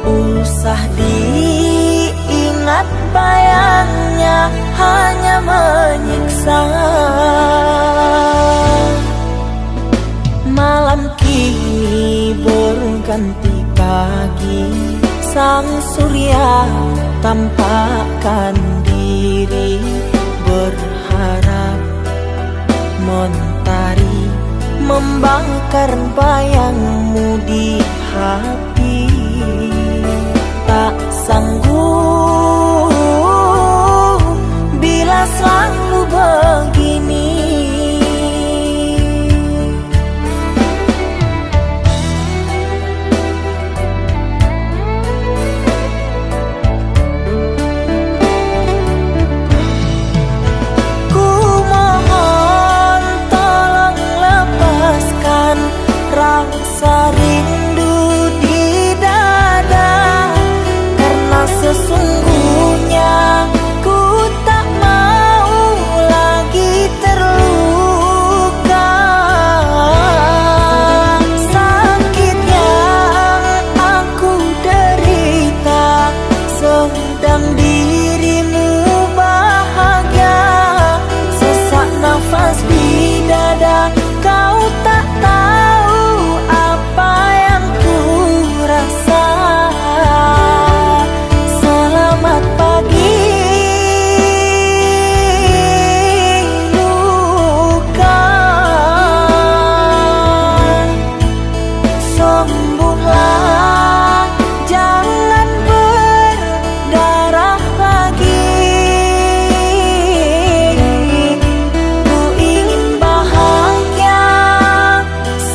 Usah diingat bayangnya hanya menyiksa. Malam kini berganti pagi, sang surya tampakkan diri, berharap mentari membakar bayangmu di hati. Tak sanggup bila selalu begini. Rasa rindu di dada, karena sesungguhnya ku tak mau lagi terluka. Sakit yang aku derita, sedang dirimu bahagia. Sesak nafas di dada, kau tak tahu apa yang ku rasa. Selamat pagi luka, sembuhlah, jangan berdarah lagi. Ku ingin bahagia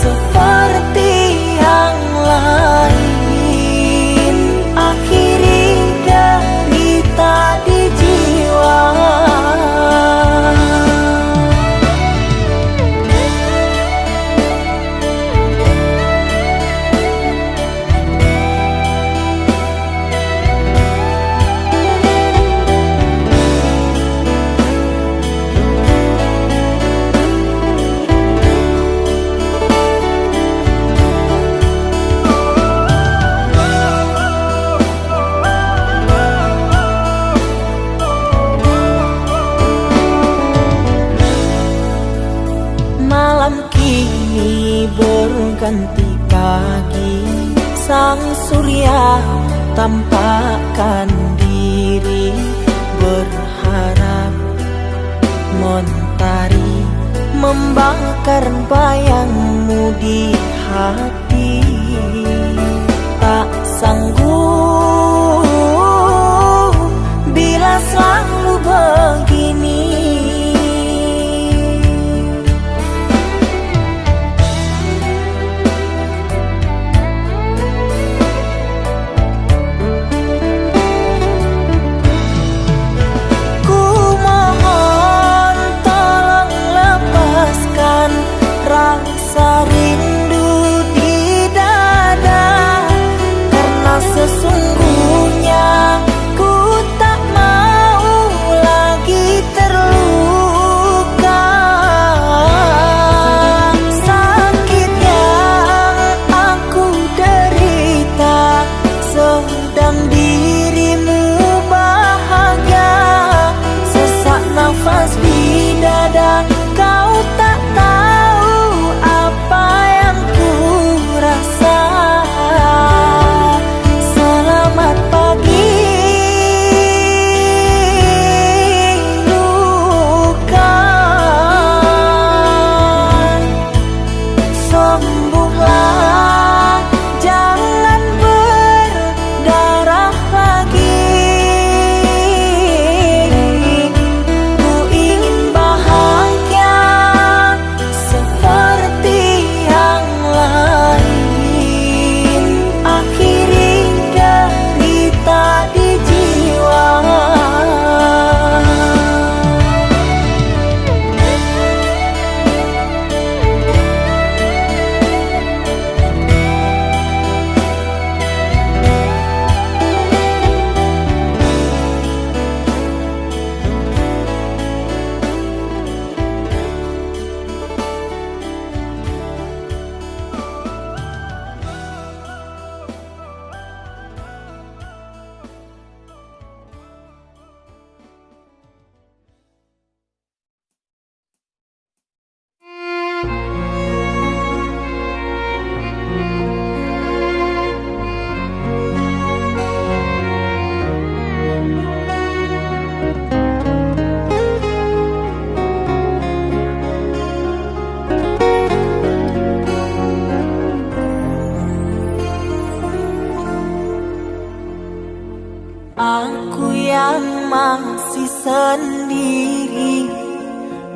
seperti yang lain, akhiri derita di jiwa. Malam kini berganti pagi, sang surya tampakkan diri, berharap mentari membakar bayangmu di hati. Tak sanggup bila selalu begini. Rasa rindu di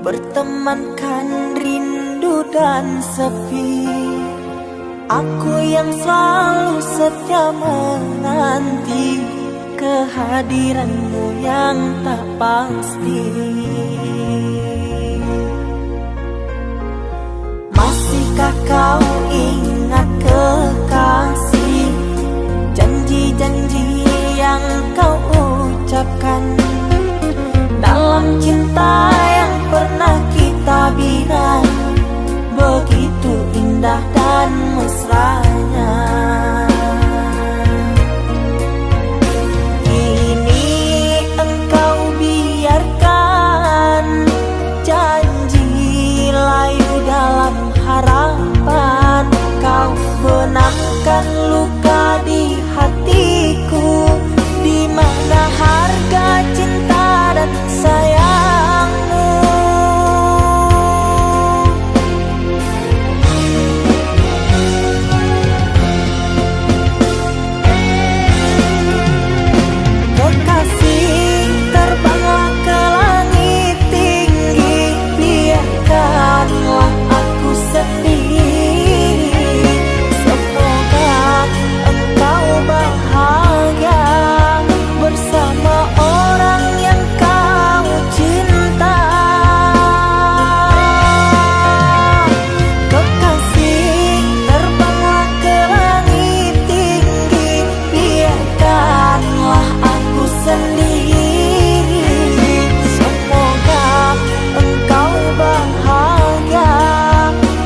bertemankan rindu dan sepi. Aku yang selalu setia menanti kehadiranmu yang tak pasti. Masihkah kau ingat kekasih, janji-janji yang kau ucapkan dalam cinta yang pernah kita bina, begitu indah dan mesranya. Kini engkau biarkan janji layu dalam harapan, kau benamkan luka di hatiku, di mana harga cinta dan sayangmu. Kekasih, terbanglah ke langit tinggi, biarkanlah aku sendiri. Semoga engkau bahagia bersama orang yang kau cinta. Kekasih, terbanglah ke langit tinggi, biarkanlah aku sendiri. Semoga engkau bahagia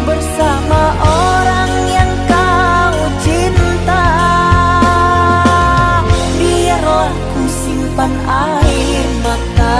bersama orang yang kau cinta. Biarlah ku simpan air mata.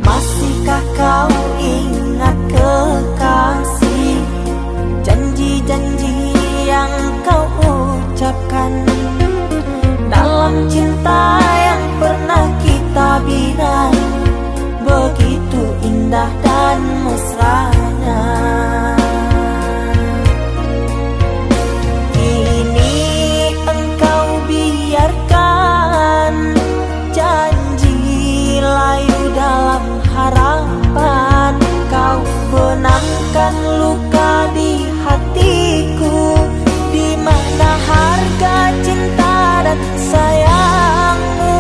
Masihkah kau ingat kekasih, janji-janji yang kau ucapkan dalam cinta yang pernah kita bina, begitu indah dan mesranya. Kini engkau biarkan janji layu dalam harapan, kau benamkan luka di hatiku, di mana harga cinta dan sayangmu.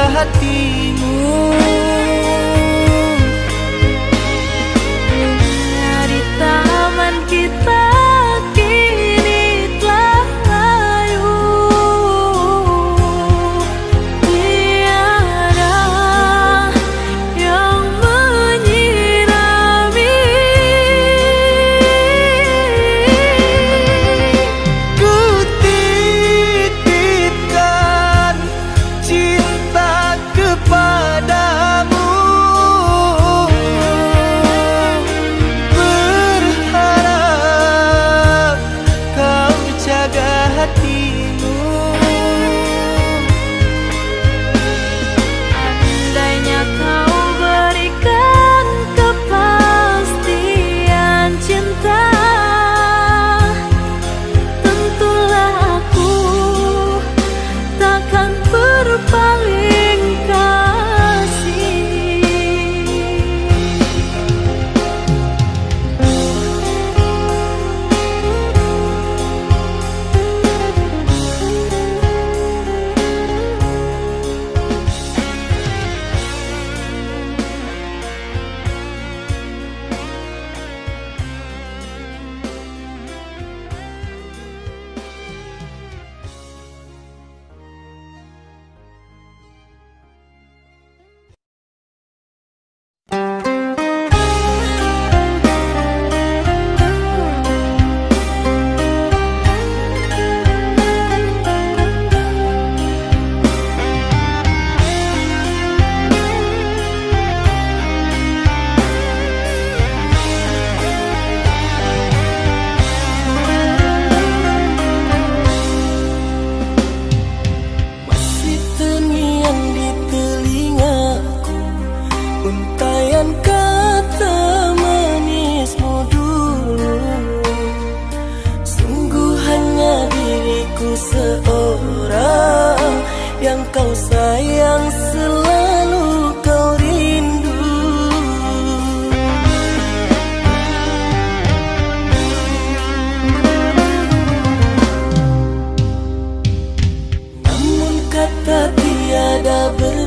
hatimu. Dari taman kita kini telah layu, tiada yang menyirami. Ku titipkan cinta kepadamu, berharap kau jaga hatimu. Andainya kau berikan kepastian cinta, tentulah aku takkan berpaling kasih. Masih terngiang di telingaku untaian kata manismu dulu. Sungguh hanya diriku seorang yang kau sayang, selalu kau rindu. Namun kata tiada ber